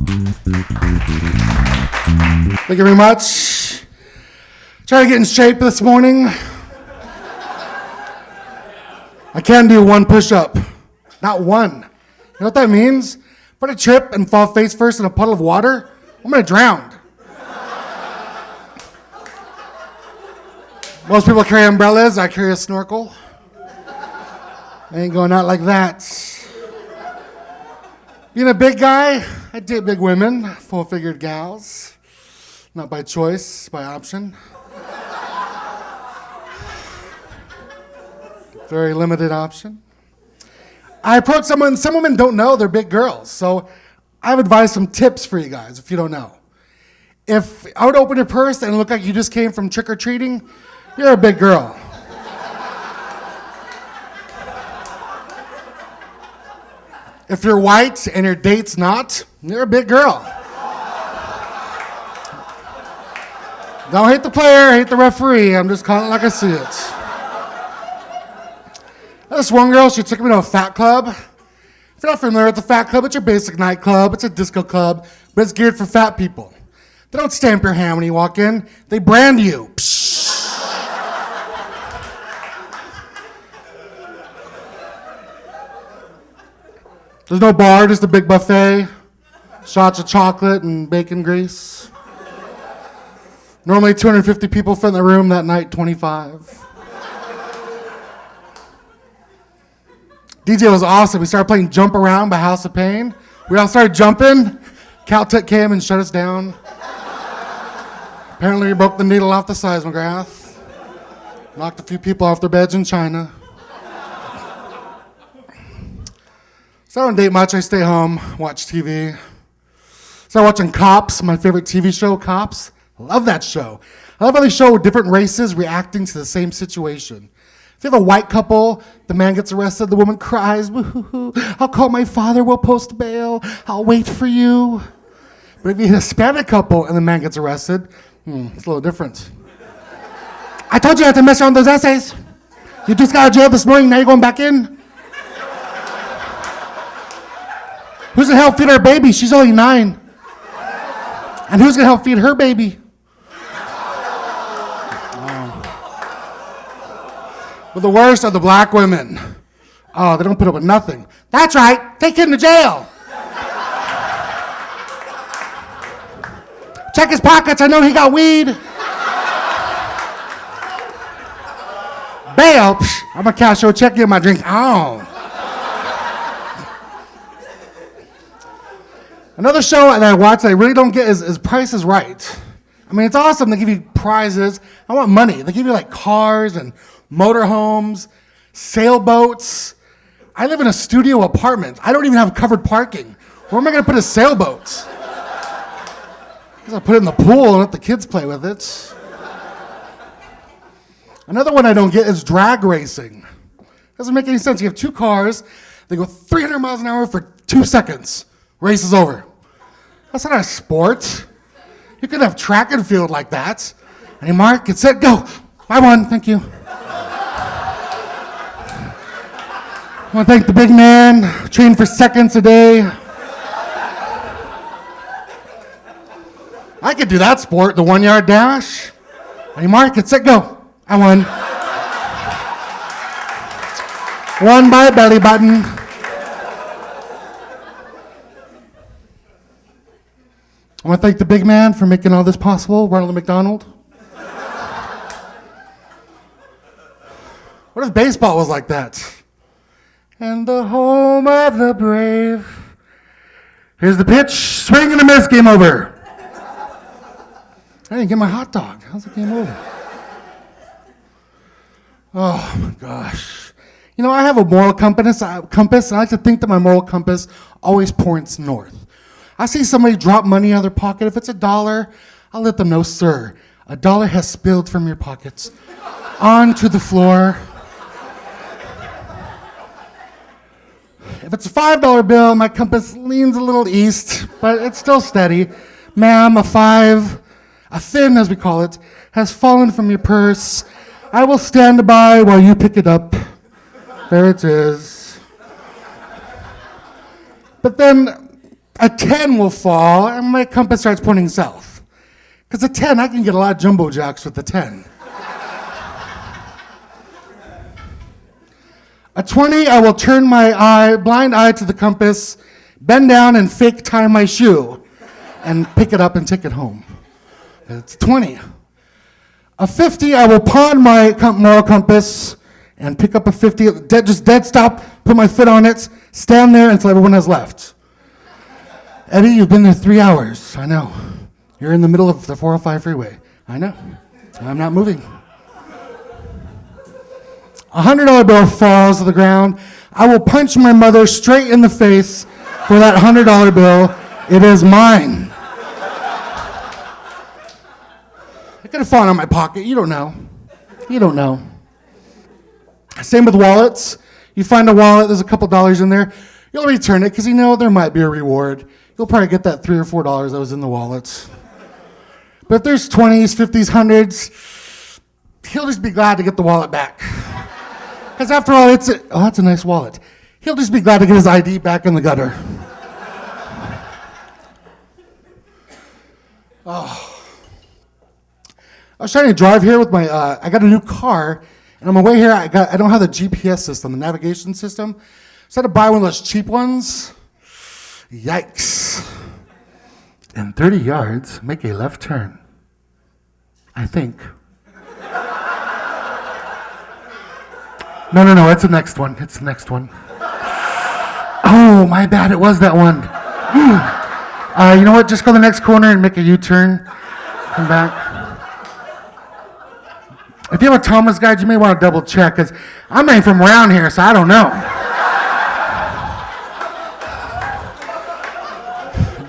Thank you very much. Trying to get in shape this morning. I can't do one push-up. Not one. You know what that means? If I trip and fall face first in a puddle of water, I'm going to drown. Most people carry umbrellas. I carry a snorkel. I ain't going out like that. Being a big guy, I date big women, full-figured gals. Not by choice, by option. Very limited option. I approach someone, some women don't know they're big girls, so I've advised some tips for you guys if you don't know. If I would open your purse and look like you just came from trick-or-treating, you're a big girl. If you're white and your date's not, you're a big girl. Don't hate the player, hate the referee. I'm just calling it like I see it. This one girl, she took me to a fat club. If you're not familiar with the fat club, it's your basic nightclub. It's a disco club, but it's geared for fat people. They don't stamp your hand when you walk in. They brand you. There's no bar, just a big buffet. Shots of chocolate and bacon grease. Normally 250 people fit in the room, that night 25. DJ was awesome. We started playing Jump Around by House of Pain. We all started jumping. Caltech came and shut us down. Apparently we broke the needle off the seismograph. Knocked a few people off their beds in China. So I don't date much. I stay home, watch TV. Started watching Cops, my favorite TV show, Cops. I love that show. I love how they show different races reacting to the same situation. If you have a white couple, the man gets arrested, the woman cries, woo-hoo-hoo, I'll call my father, we'll post bail, I'll wait for you. But if you have a Hispanic couple and the man gets arrested, it's a little different. I told you not to mess around with those essays. You just got out of jail this morning, now you're going back in? Who's gonna help feed our baby? She's only 9. And who's gonna help feed her baby? But the worst are the black women. Oh, they don't put up with nothing. That's right, take him to jail. Check his pockets, I know he got weed. Bail, I'm gonna cash your check, get my drink. Oh. Another show that I watch that I really don't get is Price is Right. I mean, it's awesome. They give you prizes. I want money. They give you like cars and motorhomes, sailboats. I live in a studio apartment. I don't even have covered parking. Where am I going to put a sailboat? I'll put it in the pool and let the kids play with it. Another one I don't get is drag racing. Doesn't make any sense. You have 2 cars. They go 300 miles an hour for 2 seconds. Race is over. That's not a sport. You could have track and field like that. And you mark, get set, go. I won, thank you. I want to thank the big man, trained for seconds a day. I could do that sport, the 1-yard dash. And you mark, get set, go. I won. Won by a belly button. I want to thank the big man for making all this possible, Ronald McDonald. What if baseball was like that? And the home of the brave. Here's the pitch, swing and a miss, game over. I didn't get my hot dog. How's the game over? Oh my gosh. You know, I have a moral compass, and I like to think that my moral compass always points north. I see somebody drop money out of their pocket. If it's $1, I'll let them know, sir, $1 has spilled from your pockets onto the floor. If it's a $5 bill, my compass leans a little east, but it's still steady. Ma'am, a 5, a thin as we call it, has fallen from your purse. I will stand by while you pick it up. There it is. But then A 10 will fall, and my compass starts pointing south. Because a 10, I can get a lot of jumbo jacks with the 10. A 20, I will turn my blind eye to the compass, bend down and fake tie my shoe, and pick it up and take it home. It's 20. A 50, I will pawn my moral compass and pick up a 50, just dead stop, put my foot on it, stand there until everyone has left. Eddie, you've been there 3 hours. I know. You're in the middle of the 405 freeway. I know. I'm not moving. A $100 bill falls to the ground. I will punch my mother straight in the face for that $100 bill. It is mine. It could have fallen on my pocket. You don't know. You don't know. Same with wallets. You find a wallet, there's a couple dollars in there. You'll return it because you know there might be a reward. You'll probably get that $3 or $4 that was in the wallets. But if there's 20s, 50s, 100s, he'll just be glad to get the wallet back. Because after all, that's a nice wallet. He'll just be glad to get his ID back in the gutter. Oh. I was trying to drive here with my, I got a new car, and on my way here, I don't have the GPS system, the navigation system. So I had to buy one of those cheap ones. Yikes. In 30 yards, make a left turn. I think. No, it's the next one. It's the next one. Oh, my bad, it was that one. You know what, just go to the next corner and make a U-turn. Come back. If you have a Thomas guide, you may want to double check, because I'm not from around here, so I don't know.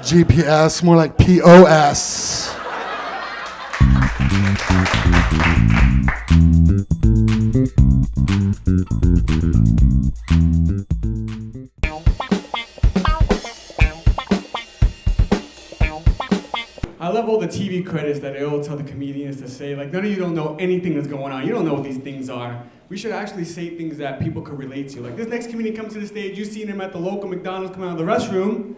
GPS, more like POS. I love all the TV credits that they all tell the comedians to say. Like, none of you don't know anything that's going on. You don't know what these things are. We should actually say things that people could relate to. Like, this next comedian comes to the stage, you've seen him at the local McDonald's coming out of the restroom.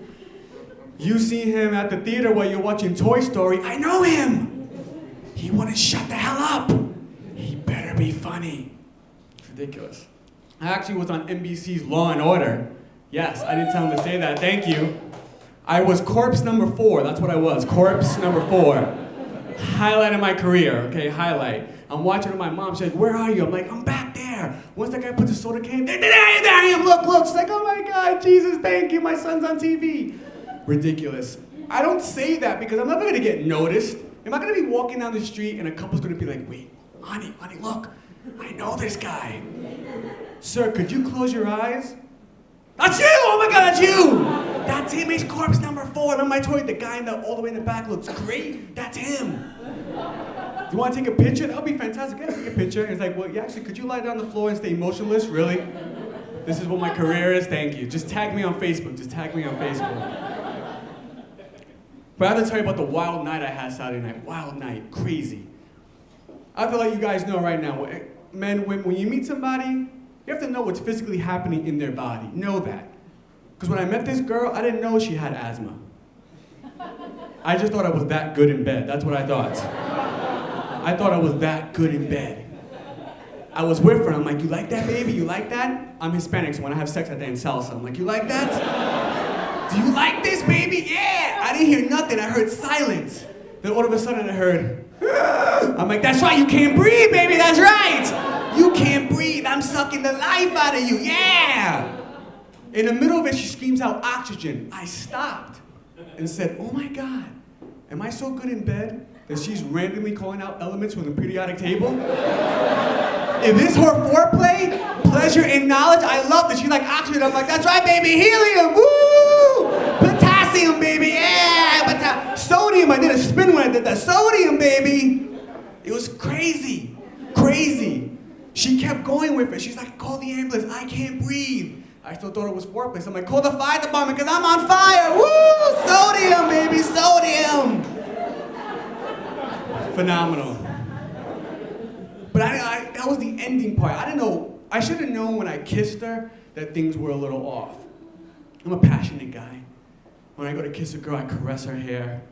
You see him at the theater while you're watching Toy Story. I know him! He wouldn't shut the hell up! He better be funny. It's ridiculous. I actually was on NBC's Law and Order. Yes, I didn't tell him to say that, thank you. I was corpse number 4, that's what I was, corpse number 4. Highlight of my career, okay, highlight. I'm watching with my mom, she's like, where are you? I'm like, I'm back there. Once that guy puts a soda can, there I am, look. She's like, oh my God, Jesus, thank you, my son's on TV. Ridiculous. I don't say that because I'm never gonna get noticed. Am I gonna be walking down the street and a couple's gonna be like, wait, honey, look, I know this guy. Sir, could you close your eyes? That's you! Oh my God, that's you! That's him, he's corpse number 4. Remember I told you the guy all the way in the back looks great? That's him. Do you want to take a picture? That would be fantastic. Yeah, take a picture. And it's like, well, yeah, actually, could you lie down on the floor and stay motionless? Really? This is what my career is? Thank you. Just tag me on Facebook. Just tag me on Facebook. But I have to tell you about the wild night I had Saturday night. Wild night. Crazy. I have to let you guys know right now, men, when you meet somebody, you have to know what's physically happening in their body. Know that. Because when I met this girl, I didn't know she had asthma. I just thought I was that good in bed. That's what I thought. I thought I was that good in bed. I was with her. I'm like, you like that, baby? You like that? I'm Hispanic, so when I have sex, I dance salsa. I'm like, you like that? Do you like this, baby? Yeah! I didn't hear nothing. I heard silence. Then all of a sudden, I heard, I'm like, that's right, you can't breathe, baby, that's right! You can't breathe, I'm sucking the life out of you, yeah! In the middle of it, she screams out, oxygen. I stopped and said, oh my God, am I so good in bed that she's randomly calling out elements from the periodic table? Is this her foreplay? Pleasure and knowledge? I love this. She's like, oxygen. I'm like, that's right, baby. Helium. Woo! Potassium, baby. Yeah. Sodium. I did a spin when I did that. Sodium, baby. It was crazy. Crazy. She kept going with it. She's like, call the ambulance. I can't breathe. I still thought it was foreplay. So I'm like, call the fire department because I'm on fire. Woo! Sodium, baby. Sodium. Phenomenal. But that was the ending part. I didn't know, I should have known when I kissed her that things were a little off. I'm a passionate guy. When I go to kiss a girl, I caress her hair,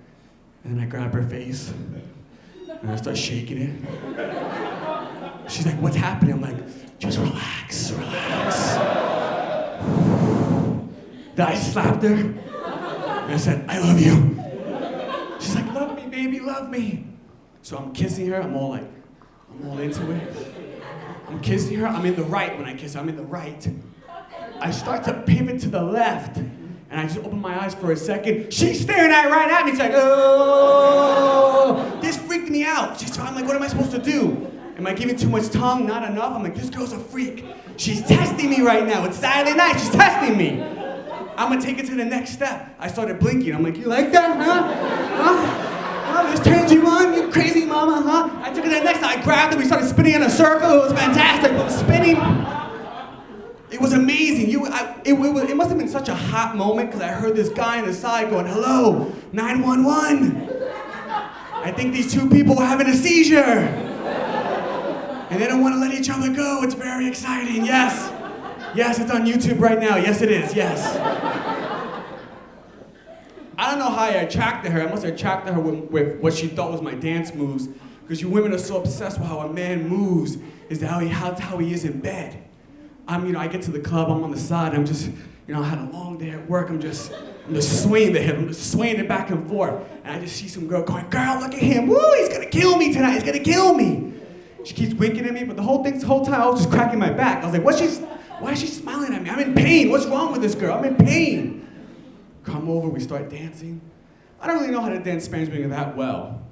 and then I grab her face, and I start shaking it. She's like, what's happening? I'm like, just relax, relax. Then I slapped her, and I said, I love you. She's like, love me, baby, love me. So I'm kissing her, I'm all into it. I'm kissing her, I'm in the right when I kiss her, I'm in the right. I start to pivot to the left, and I just open my eyes for a second. She's staring right at me. She's like, oh. This freaked me out. I'm like, what am I supposed to do? Am I giving too much tongue? Not enough? I'm like, this girl's a freak. She's testing me right now. It's Saturday night. She's testing me. I'm gonna take it to the next step. I started blinking. I'm like, you like that, huh? This turns you on, you crazy mama, huh? I took it to the next step. I grabbed her. We started spinning in a circle. It was fantastic. It was spinning. It was amazing. It must have been such a hot moment because I heard this guy on the side going, hello, 911. I think these two people were having a seizure. And they don't want to let each other go. It's very exciting. Yes. Yes, it's on YouTube right now. Yes, it is. Yes. I don't know how I attracted her. I must have attracted her with what she thought was my dance moves. Because you women are so obsessed with how a man moves, is how he is in bed. I get to the club, I'm on the side, I'm just, I had a long day at work, I'm just swinging the hip, I'm just swinging it back and forth. And I just see some girl going, girl, look at him, woo, he's gonna kill me tonight, he's gonna kill me. She keeps winking at me, but the whole time I was just cracking my back. I was like, why is she smiling at me? I'm in pain, what's wrong with this girl? I'm in pain. Come over, we start dancing. I don't really know how to dance Spanish music that well,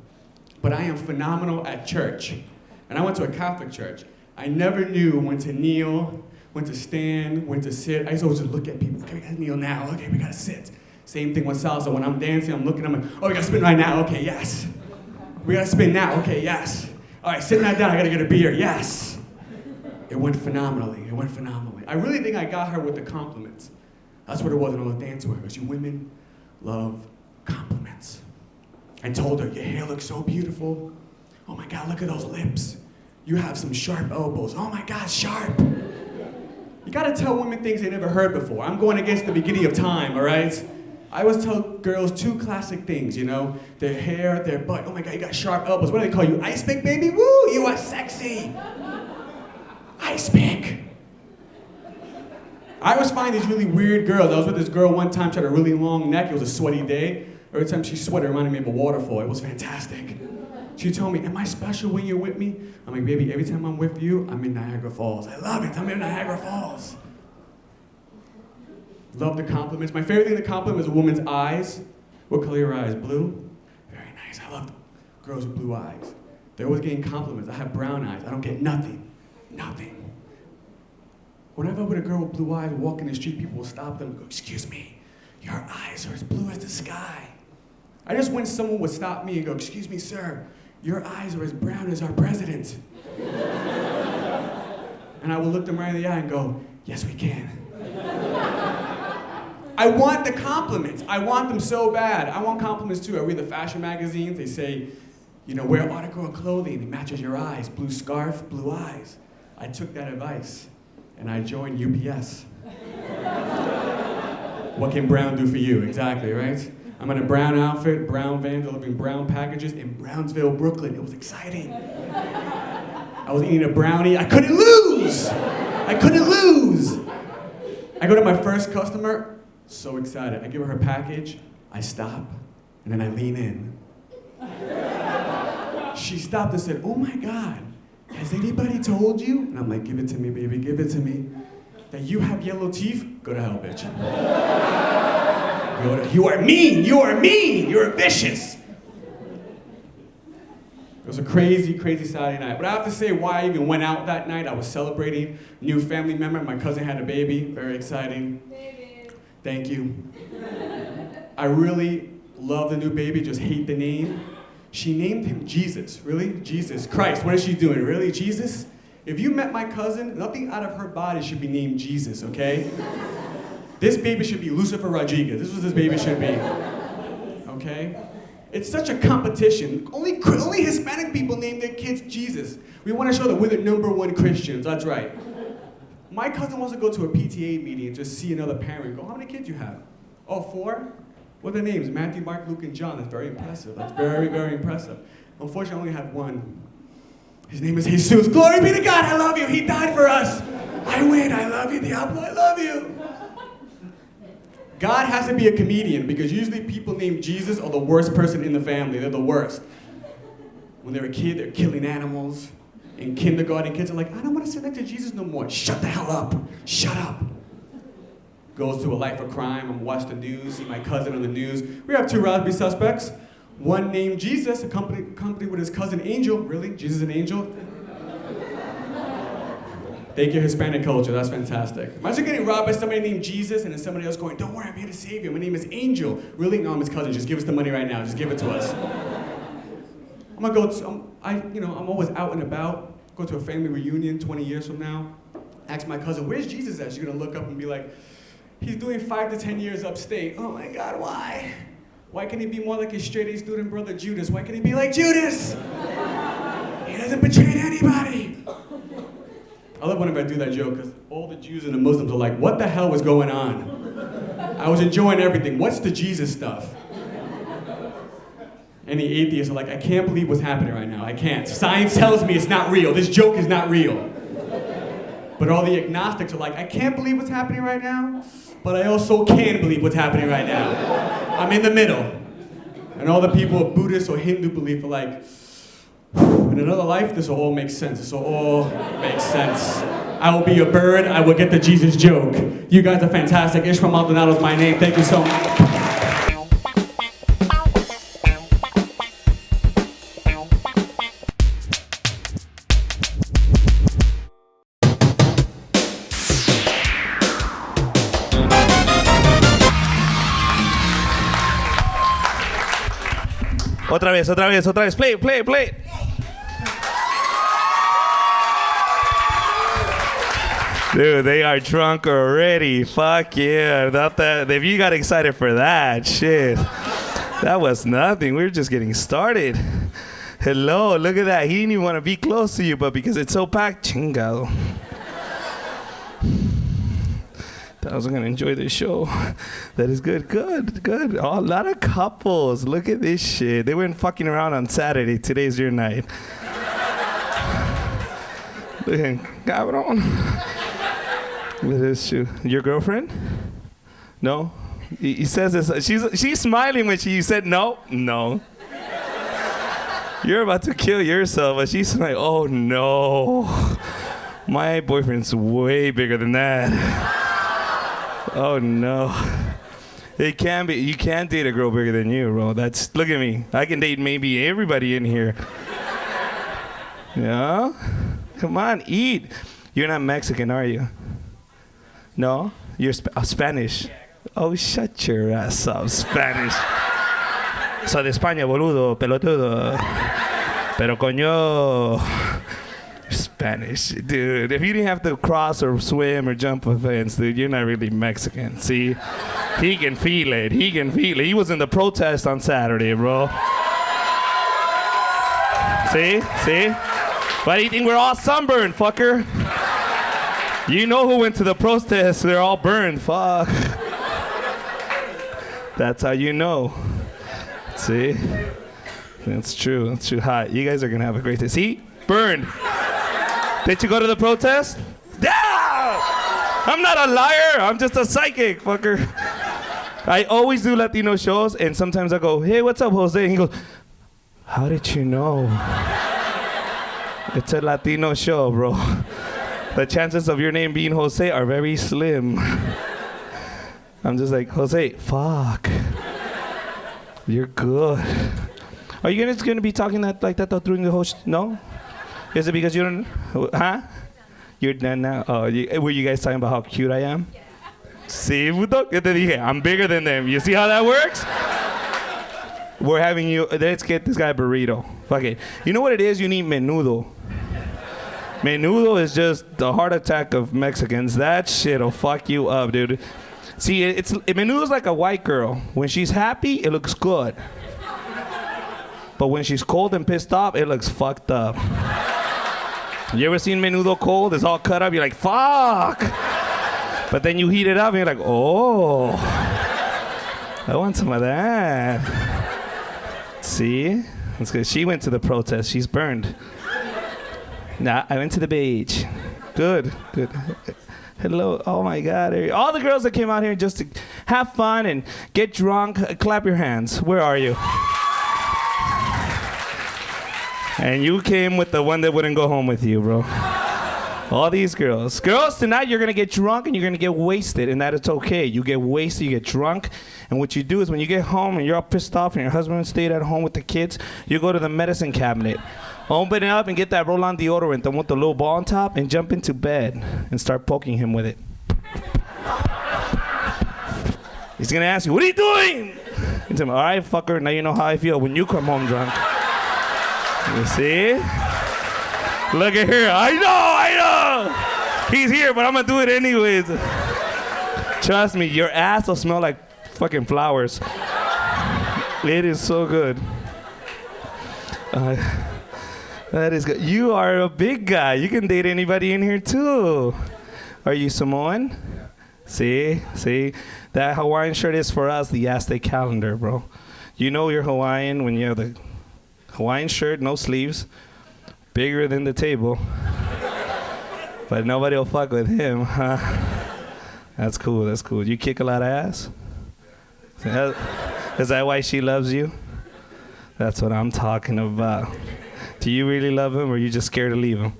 but I am phenomenal at church. And I went to a Catholic church. I never knew when to kneel, when to stand, when to sit. I used to always just look at people. Okay, we gotta kneel now. Okay, we gotta sit. Same thing with salsa. When I'm dancing, I'm looking, I'm like, oh, we gotta spin right now. Okay, yes. We gotta spin now. Okay, yes. All right, sitting that down, I gotta get a beer. Yes. It went phenomenally. It went phenomenally. I really think I got her with the compliments. That's what it was when I was dancing with her, because you women love compliments. I told her, your hair looks so beautiful. Oh my God, look at those lips. You have some sharp elbows. Oh my God, sharp. You gotta tell women things they never heard before. I'm going against the beginning of time, all right? I always tell girls two classic things, their hair, their butt. Oh my God, you got sharp elbows. What do they call you? Ice pick, baby? Woo, you are sexy. Ice pick. I always find these really weird girls. I was with this girl one time, she had a really long neck. It was a sweaty day. Every time she sweated, it reminded me of a waterfall. It was fantastic. She told me, am I special when you're with me? I'm like, baby, every time I'm with you, I'm in Niagara Falls. I love it, I'm in Niagara Falls. Love the compliments. My favorite thing to compliment is a woman's eyes. What color are your eyes? Blue? Very nice. I love girls with blue eyes. They're always getting compliments. I have brown eyes. I don't get nothing. Nothing. Whenever I'm with a girl with blue eyes walking the street, people will stop them and go, excuse me, your eyes are as blue as the sky. I just wish someone would stop me and go, excuse me, sir, your eyes are as brown as our president. And I will look them right in the eye and go, yes, we can. I want the compliments. I want them so bad. I want compliments too. I read the fashion magazines. They say, wear article of clothing. It matches your eyes. Blue scarf, blue eyes. I took that advice and I joined UPS. What can brown do for you? Exactly, right? I'm in a brown outfit, brown van delivering brown packages in Brownsville, Brooklyn. It was exciting. I was eating a brownie. I couldn't lose. I couldn't lose. I go to my first customer, so excited. I give her her package, I stop, and then I lean in. She stopped and said, oh my God, has anybody told you? And I'm like, give it to me, baby, give it to me. That you have yellow teeth? Go to hell, bitch. You are mean, you're vicious. It was a crazy, crazy Saturday night. But I have to say why I even went out that night. I was celebrating a new family member. My cousin had a baby, very exciting. Baby. Thank you. I really love the new baby, just hate the name. She named him Jesus, really? Jesus Christ, what is she doing, really, Jesus? If you met my cousin, nothing out of her body should be named Jesus, okay? This baby should be Lucifer Rodriguez. This is what this baby should be, okay? It's such a competition. Only Hispanic people name their kids Jesus. We want to show that we're the #1 Christians, that's right. My cousin wants to go to a PTA meeting and just see another parent go, how many kids you have? Oh, 4? What are their names? Matthew, Mark, Luke, and John. That's very impressive. That's very, very impressive. Unfortunately, I only have one. His name is Jesus. Glory be to God. I love you. He died for us. I win. I love you, Diablo. I love you. God has to be a comedian because usually people named Jesus are the worst person in the family. They're the worst. When they're a kid, they're killing animals. In kindergarten, kids are like, I don't want to sit next to Jesus no more. Shut the hell up. Shut up. Goes through a life of crime and watch the news, see my cousin on the news. We have 2 robbery suspects. One named Jesus, accompanied with his cousin Angel. Really? Jesus an angel? Thank you, Hispanic culture. That's fantastic. Imagine getting robbed by somebody named Jesus and then somebody else going, don't worry, I'm here to save you. My name is Angel. Really? No, I'm his cousin. Just give us the money right now. Just give it to us. I'm gonna go to, I'm always out and about. Go to a family reunion 20 years from now. Ask my cousin, where's Jesus at? She's gonna look up and be like, he's doing 5 to 10 years upstate. Oh my God, why? Why can't he be more like his straight-A student brother Judas? Why can't he be like Judas? He doesn't betray anybody. I love whenever I do that joke because all the Jews and the Muslims are like, what the hell was going on? I was enjoying everything. What's the Jesus stuff? And the atheists are like, I can't believe what's happening right now. I can't. Science tells me it's not real. This joke is not real. But all the agnostics are like, I can't believe what's happening right now, but I also can believe what's happening right now. I'm in the middle. And all the people of Buddhist or Hindu belief are like, in another life, this will all make sense. This will all make sense. I will be a bird. I will get the Jesus joke. You guys are fantastic. Ismael Maldonado is my name. Thank you so much. Otra vez. Play. Dude, they are drunk already. Fuck yeah. Without that, if you got excited for that, shit. That was nothing. We were just getting started. Hello, look at that. He didn't even want to be close to you, but because it's so packed, chingado. I was gonna enjoy this show. That is good. Oh, a lot of couples. Look at this shit. They weren't fucking around on Saturday. Today's your night. Look at cabrón. Look at this shoe. Your girlfriend? No? He says this. She's smiling when you said no. No. You're about to kill yourself, but she's like, oh no. My boyfriend's way bigger than that. Oh no. It can be. You can't date a girl bigger than you, bro. Look at me. I can date maybe everybody in here. Yeah? Come on, eat. You're not Mexican, are you? No? You're Spanish. Oh, shut your ass up, Spanish. Soy de España, boludo, pelotudo. Pero coño. Spanish, dude. If you didn't have to cross or swim or jump a fence, dude, you're not really Mexican. See, he can feel it. He was in the protest on Saturday, bro. See? Why do you think we're all sunburned, fucker? You know who went to the protest? They're all burned. Fuck. That's how you know. See? That's true. Hot. You guys are gonna have a great day. See? Burned. Did you go to the protest? Yeah! I'm not a liar. I'm just a psychic, fucker. I always do Latino shows, and sometimes I go, hey, what's up, Jose? And he goes, how did you know? It's a Latino show, bro. The chances of your name being Jose are very slim. I'm just like, Jose, fuck. You're good. Are you guys going to be talking like that during the whole No? Is it because you don't, huh? You're done now? Oh, were you guys talking about how cute I am? Yeah. See, I'm bigger than them. You see how that works? We're having you, let's get this guy a burrito. Fuck it. You know what it is? You need menudo. Menudo is just the heart attack of Mexicans. That shit'll fuck you up, dude. See, menudo's like a white girl. When she's happy, it looks good. But when she's cold and pissed off, it looks fucked up. You ever seen menudo cold? It's all cut up. You're like, fuck. But then you heat it up and you're like, oh. I want some of that. See? That's good. She went to the protest. She's burned. Nah, I went to the beach. Good. Hello. Oh, my God. All the girls that came out here just to have fun and get drunk, clap your hands. Where are you? And you came with the one that wouldn't go home with you, bro. All these girls. Girls, tonight you're going to get drunk and you're going to get wasted, and that is okay. You get wasted, you get drunk, and what you do is when you get home and you're all pissed off and your husband stayed at home with the kids, you go to the medicine cabinet. Open it up and get that roll-on deodorant and with the little ball on top and jump into bed and start poking him with it. He's going to ask you, what are you doing? You tell him, all right, fucker, now you know how I feel when you come home drunk. You see? Look at her. I know. He's here, but I'm going to do it anyways. Trust me, your ass will smell like fucking flowers. It is so good. That is good. You are a big guy. You can date anybody in here, too. Are you Samoan? See? That Hawaiian shirt is for us, the Aztec calendar, bro. You know you're Hawaiian when you have the Hawaiian shirt, no sleeves, bigger than the table. But nobody will fuck with him, huh? That's cool. You kick a lot of ass? Is that why she loves you? That's what I'm talking about. Do you really love him, or are you just scared to leave him?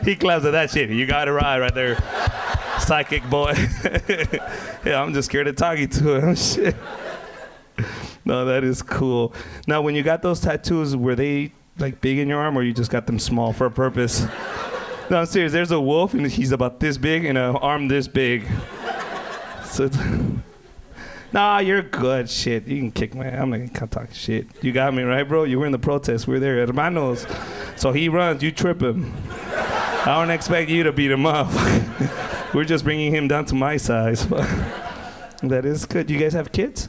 He claps at that shit. You got it right there. Psychic boy. Yeah, I'm just scared of talking to him. Shit. No, that is cool. Now, when you got those tattoos, were they like big in your arm, or you just got them small for a purpose? No, I'm serious. There's a wolf, and he's about this big, and an arm this big. So, nah, you're good. Shit, you can kick my. I'm not gonna talk shit. You got me right, bro. You were in the protest. We were there, hermanos. So he runs, you trip him. I don't expect you to beat him up. We're just bringing him down to my size. That is good. You guys have kids?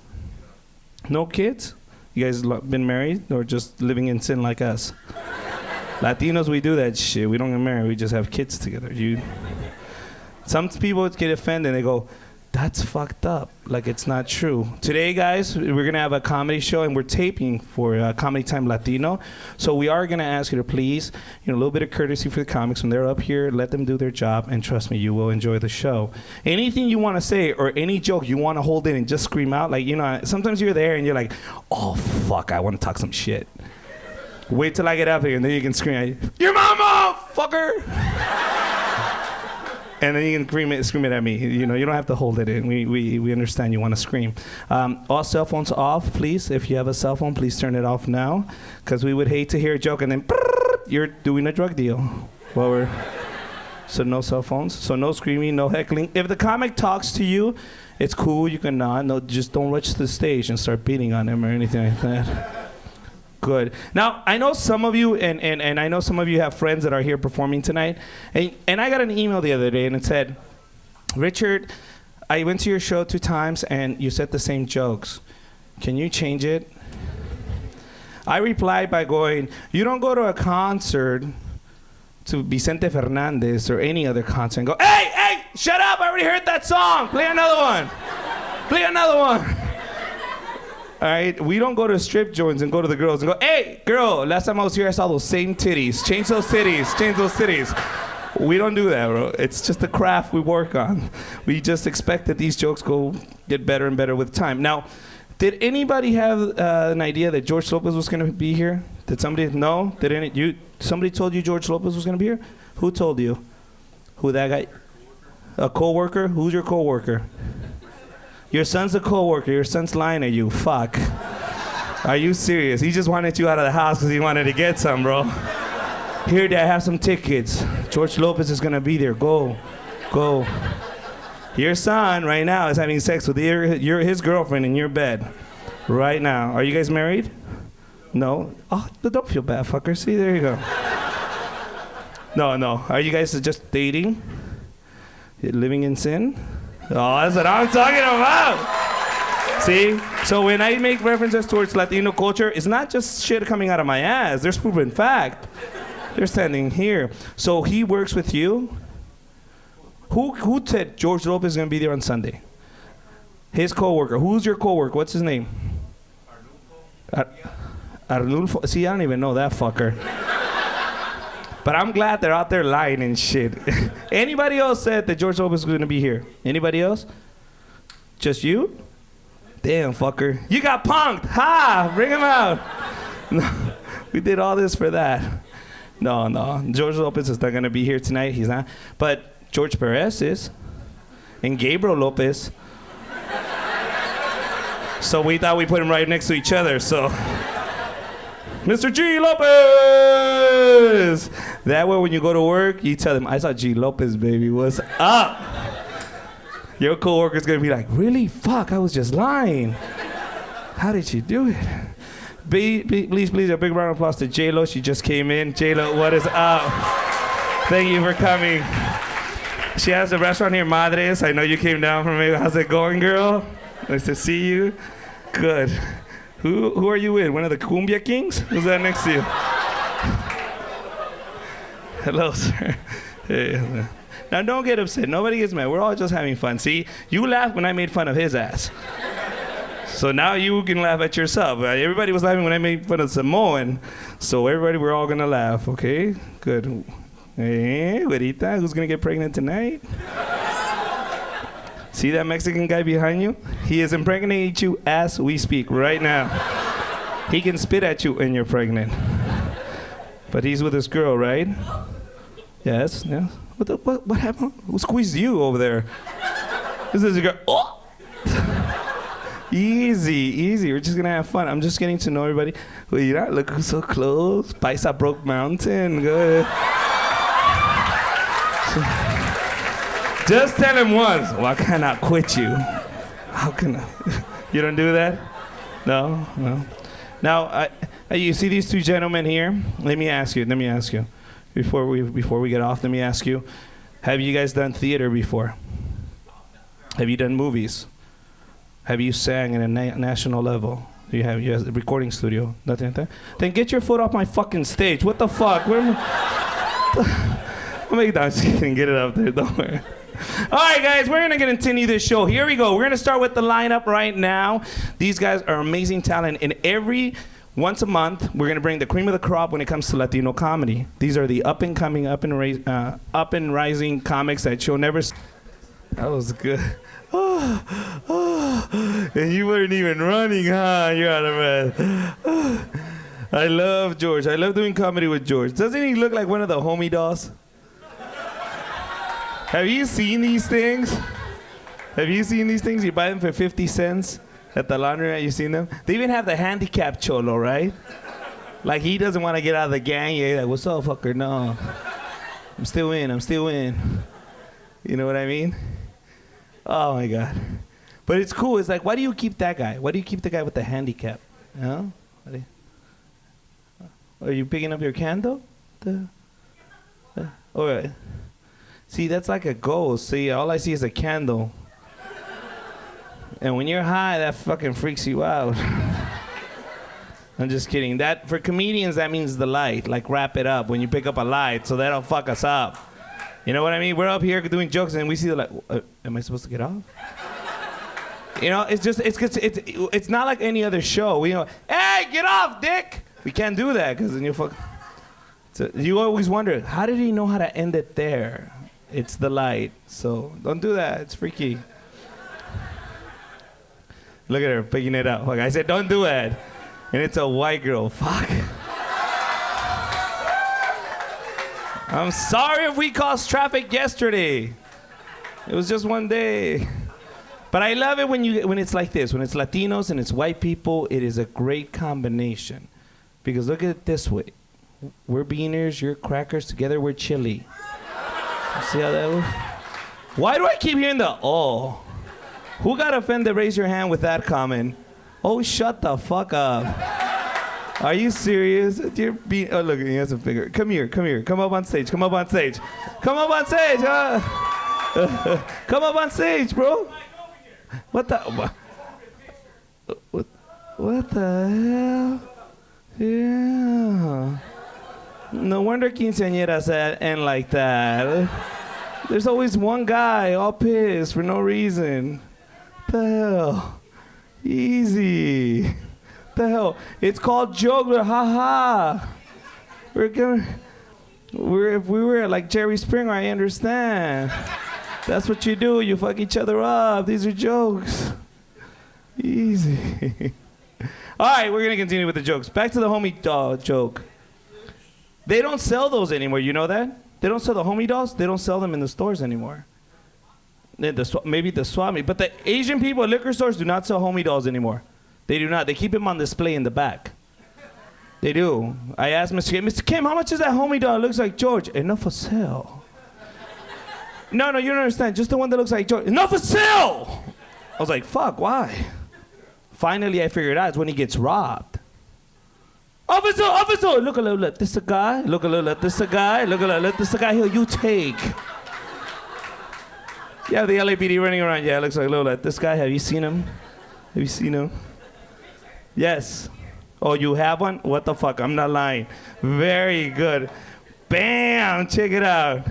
No kids? You guys been married or just living in sin like us? Latinos, we do that shit. We don't get married. We just have kids together. Some people get offended and they go, that's fucked up. Like, it's not true. Today, guys, we're going to have a comedy show, and we're taping for Comedy Time Latino. So we are going to ask you to please, a little bit of courtesy for the comics. When they're up here, let them do their job, and trust me, you will enjoy the show. Anything you want to say or any joke you want to hold in and just scream out, like, sometimes you're there and you're like, oh, fuck, I want to talk some shit. Wait till I get up here, and then you can scream, your mama, fucker! And then you can scream it at me. You don't have to hold it in. We understand you want to scream. All cell phones off, please. If you have a cell phone, please turn it off now, because we would hate to hear a joke and then you're doing a drug deal. So no cell phones. So no screaming, no heckling. If the comic talks to you, it's cool. You can nod. No, just don't rush to the stage and start beating on him or anything like that. Good. Now, I know some of you, and I know some of you have friends that are here performing tonight, and I got an email the other day, and it said, Richard, I went to your show 2 times, and you said the same jokes. Can you change it? I replied by going, you don't go to a concert to Vicente Fernandez or any other concert and go, hey, shut up, I already heard that song. Play another one. All right, we don't go to strip joints and go to the girls and go, hey, girl, last time I was here, I saw those same titties. Change those titties. We don't do that, bro. It's just the craft we work on. We just expect that these jokes get better and better with time. Now, did anybody have an idea that George Lopez was going to be here? Did somebody know? Somebody told you George Lopez was going to be here? Who told you? Who, that guy? A coworker? Who's your coworker? Your son's a coworker. Your son's lying at you. Fuck. Are you serious? He just wanted you out of the house because he wanted to get some, bro. Here, Dad, have some tickets. George Lopez is going to be there. Go. Your son right now is having sex with his girlfriend in your bed. Right now. Are you guys married? No? Oh, don't feel bad, fucker. See, there you go. No. Are you guys just dating? Living in sin? Oh, that's what I'm talking about. See? So when I make references towards Latino culture, it's not just shit coming out of my ass. There's proven fact. They're standing here. So he works with you? Who said George Lopez is gonna be there on Sunday? His coworker. Who's your coworker? What's his name? Arnulfo. See, I don't even know that fucker. But I'm glad they're out there lying and shit. Anybody else said that George Lopez was gonna be here? Anybody else? Just you? Damn, fucker. You got punked. Ha! Bring him out. No, we did all this for that. No. George Lopez is not going to be here tonight. He's not. But George Perez is. And Gabriel Lopez. So we thought we put him right next to each other. So, Mr. G. Lopez! That way when you go to work, you tell them, I saw G. Lopez, baby. What's up? Your coworker's gonna be like, really? Fuck, I was just lying. How did you do it? Please, a big round of applause to J-Lo. She just came in. J-Lo, what is up? Thank you for coming. She has a restaurant here, Madres. I know you came down from me. How's it going, girl? Nice to see you. Good. Who are you with? One of the Cumbia Kings? Who's that next to you? Hello, sir. Hey. Now, don't get upset. Nobody gets mad. We're all just having fun. See, you laughed when I made fun of his ass. So now you can laugh at yourself. Everybody was laughing when I made fun of Samoan. So everybody, we're all going to laugh, okay? Good. Hey, güerita, who's going to get pregnant tonight? See that Mexican guy behind you? He is impregnating you as we speak right now. He can spit at you and you're pregnant. But he's with this girl, right? Yes. What happened? Who squeezed you over there? This is a girl. Oh! Easy. We're just gonna have fun. I'm just getting to know everybody. Mira, look who's so close. Paisa broke mountain. Good. Just tell him once. Why can't I quit you? How can I? You don't do that? No. Now, you see these two gentlemen here? Let me ask you. Before we get off, let me ask you, have you guys done theater before? Have you done movies? Have you sang at a national level? Do you have a recording studio? Nothing like that? Then get your foot off my fucking stage. What the fuck? Just kidding. Get it up there. Don't worry. All right, guys, we're going to continue this show. Here we go. We're going to start with the lineup right now. These guys are amazing talent. And once a month, we're going to bring the cream of the crop when it comes to Latino comedy. These are the up-and-coming, up-and-rising comics that you'll never see. That was good. And you weren't even running, huh? You're out of breath. I love George. I love doing comedy with George. Doesn't he look like one of the homie dolls? Have you seen these things? You buy them for 50 cents at the laundromat. You seen them? They even have the handicapped cholo, right? Like he doesn't want to get out of the gang. Yeah, like, what's up, fucker? No. I'm still in. You know what I mean? Oh, my God. But it's cool. It's like, why do you keep that guy? Why do you keep the guy with the handicap? Huh? Are you picking up your candle? All right. See, that's like a ghost. See, all I see is a candle. And when you're high, that fucking freaks you out. I'm just kidding. That for comedians, that means the light. Like, wrap it up when you pick up a light, so that'll fuck us up. You know what I mean? We're up here doing jokes, and we see the light. Am I supposed to get off? You know, it's not like any other show. We know, hey, get off, dick. We can't do that because then you fuck. So you always wonder, how did he know how to end it there? It's the light, so don't do that. It's freaky. Look at her picking it up. Like I said, don't do it. And it's a white girl. Fuck. I'm sorry if we caused traffic yesterday. It was just one day. But I love it when it's like this. When it's Latinos and it's white people, it is a great combination. Because look at it this way. We're beaners, you're crackers, together we're chili. See how that works? Why do I keep hearing the oh? Who got offended? Raise your hand with that comment. Oh, shut the fuck up. Are you serious? Oh, look, he has a finger. Come here. Come up on stage. Come up on stage, bro. What the hell? Yeah. No wonder quinceañeras end like that. There's always one guy all pissed for no reason. The hell? Easy. The hell? It's called joke. Ha ha. If we were like Jerry Springer, I understand. That's what you do. You fuck each other up. These are jokes. Easy. All right, we're gonna continue with the jokes. Back to the homie doll joke. They don't sell those anymore. You know that? They don't sell the homie dolls. They don't sell them in the stores anymore. Maybe the swap meet, but the Asian people at liquor stores do not sell homie dolls anymore. They do not. They keep them on display in the back. They do. I asked Mr. Kim, how much is that homie doll? It looks like George. Enough for sale. No, you don't understand. Just the one that looks like George. Enough for sale! I was like, fuck, why? Finally, I figured out it's when he gets robbed. Officer, look a little at this a guy. Look a little at this a guy. Look a little at this a guy here. You take. Yeah, the LAPD running around. Yeah, it looks like a little at this guy. Have you seen him? Have you seen him? Yes. Oh, you have one? What the fuck? I'm not lying. Very good. Bam! Check it out.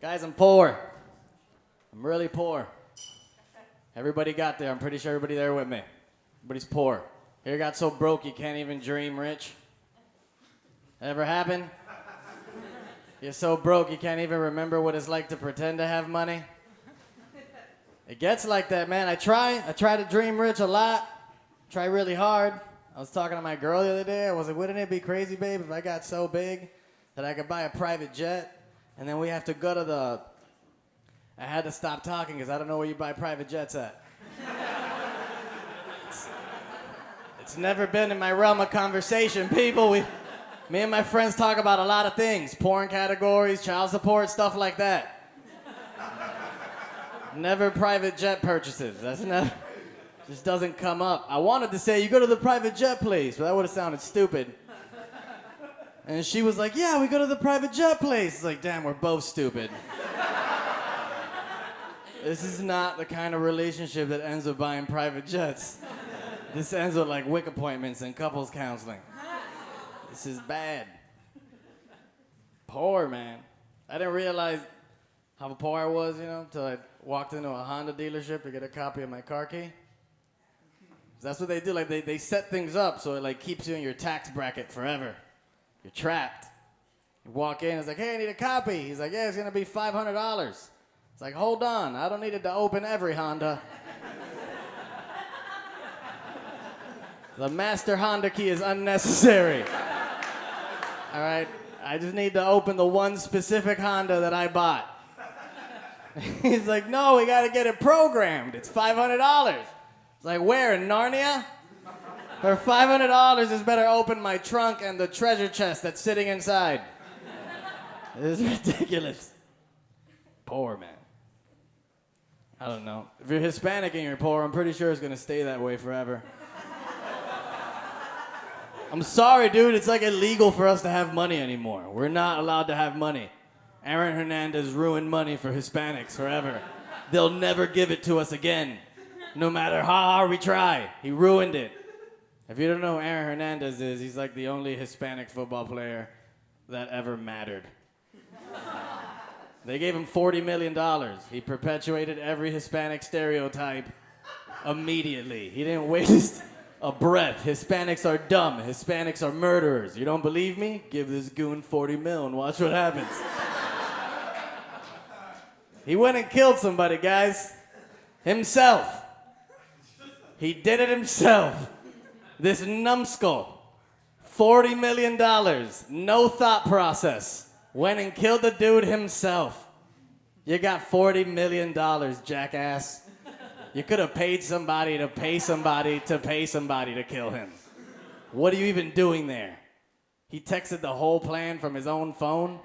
Guys, I'm poor. I'm really poor. Everybody got there. I'm pretty sure everybody there with me. Everybody's poor. Here got so broke you can't even dream rich. Ever happen? You're so broke you can't even remember what it's like to pretend to have money. It gets like that, man. I try to dream rich a lot. Try really hard. I was talking to my girl the other day. I was like, wouldn't it be crazy, babe, if I got so big that I could buy a private jet and then we have to go to the... I had to stop talking because I don't know where you buy private jets at. It's never been in my realm of conversation. Me and my friends talk about a lot of things. Porn categories, child support, stuff like that. Never private jet purchases. That's never... Just doesn't come up. I wanted to say, you go to the private jet place, but that would have sounded stupid. And she was like, yeah, we go to the private jet place. It's like, damn, we're both stupid. This is not the kind of relationship that ends with buying private jets. This ends with like WIC appointments and couples counseling. This is bad. Poor, man. I didn't realize how poor I was, until I walked into a Honda dealership to get a copy of my car key. That's what they do. Like they set things up so it like keeps you in your tax bracket forever. You're trapped. You walk in, it's like, hey, I need a copy. He's like, yeah, it's gonna be $500. It's like, hold on, I don't need it to open every Honda. The master Honda key is unnecessary. All right, I just need to open the one specific Honda that I bought. He's like, no, we gotta get it programmed. It's $500. It's like, where, in Narnia? For $500, it's better open my trunk and the treasure chest that's sitting inside. This is ridiculous. Poor, man. I don't know. If you're Hispanic and you're poor, I'm pretty sure it's gonna stay that way forever. I'm sorry, dude. It's like illegal for us to have money anymore. We're not allowed to have money. Aaron Hernandez ruined money for Hispanics forever. They'll never give it to us again. No matter how hard we try. He ruined it. If you don't know who Aaron Hernandez is, he's like the only Hispanic football player that ever mattered. They gave him $40 million. He perpetuated every Hispanic stereotype immediately. He didn't waste a breath. Hispanics are dumb. Hispanics are murderers. You don't believe me? Give this goon 40 mil and watch what happens. He went and killed somebody, guys. Himself. He did it himself. This numbskull. $40 million. No thought process. Went and killed the dude himself. You got $40 million, jackass. You could have paid somebody to pay somebody to pay somebody to kill him. What are you even doing there? He texted the whole plan from his own phone?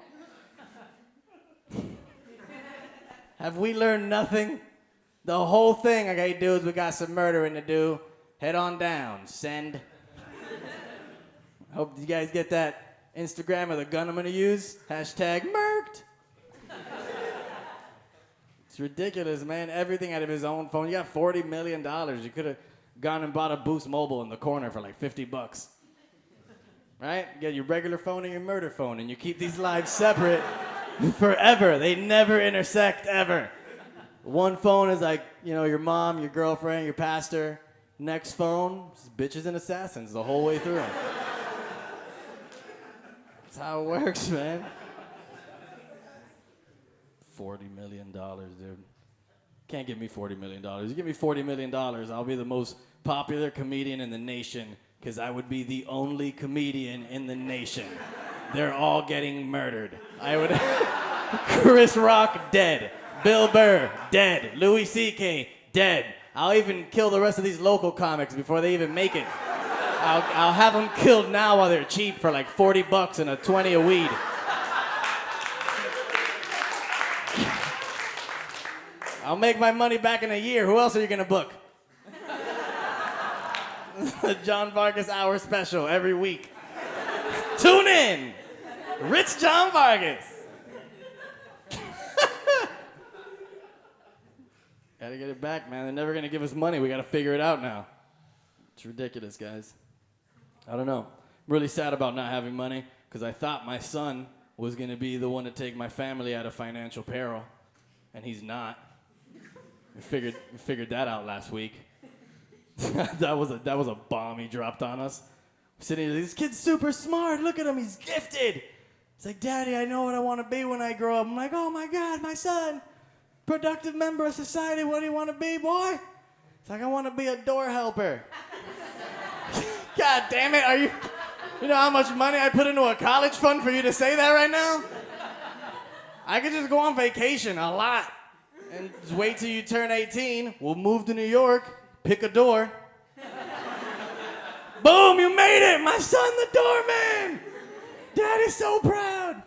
Have we learned nothing? The whole thing, okay, dudes, we got some murdering to do. Head on down. Send. Hope you guys get that Instagram of the gun I'm gonna use. Hashtag murked. It's ridiculous, man. Everything out of his own phone. You got $40 million. You could have gone and bought a Boost Mobile in the corner for like $50. Right? You get your regular phone and your murder phone, and you keep these lives separate forever. They never intersect, ever. One phone is like, you know, your mom, your girlfriend, your pastor. Next phone, is bitches and assassins the whole way through. That's how it works, man. $40 million, dude. Can't give me $40 million. You give me $40 million, I'll be the most popular comedian in the nation, because I would be the only comedian in the nation. They're all getting murdered. I would... Chris Rock, dead. Bill Burr, dead. Louis C.K., dead. I'll even kill the rest of these local comics before they even make it. I'll have them killed now while they're cheap for like $40 and a 20 a weed. I'll make my money back in a year. Who else are you gonna book? The John Vargas Hour special every week. Tune in. Rich John Vargas. Gotta get it back, man. They're never gonna give us money. We gotta figure it out now. It's ridiculous, guys. I don't know. I'm really sad about not having money, because I thought my son was gonna be the one to take my family out of financial peril, and he's not. We figured that out last week. that was a bomb he dropped on us. Sitting there, this kid's super smart. Look at him, he's gifted. He's like, Daddy, I know what I want to be when I grow up. I'm like, oh my God, my son. Productive member of society, what do you want to be, boy? It's like, I want to be a door helper. God damn it, you know how much money I put into a college fund for you to say that right now? I could just go on vacation a lot and just wait till you turn 18. We'll move to New York, pick a door. Boom, you made it, my son the doorman. Daddy's so proud.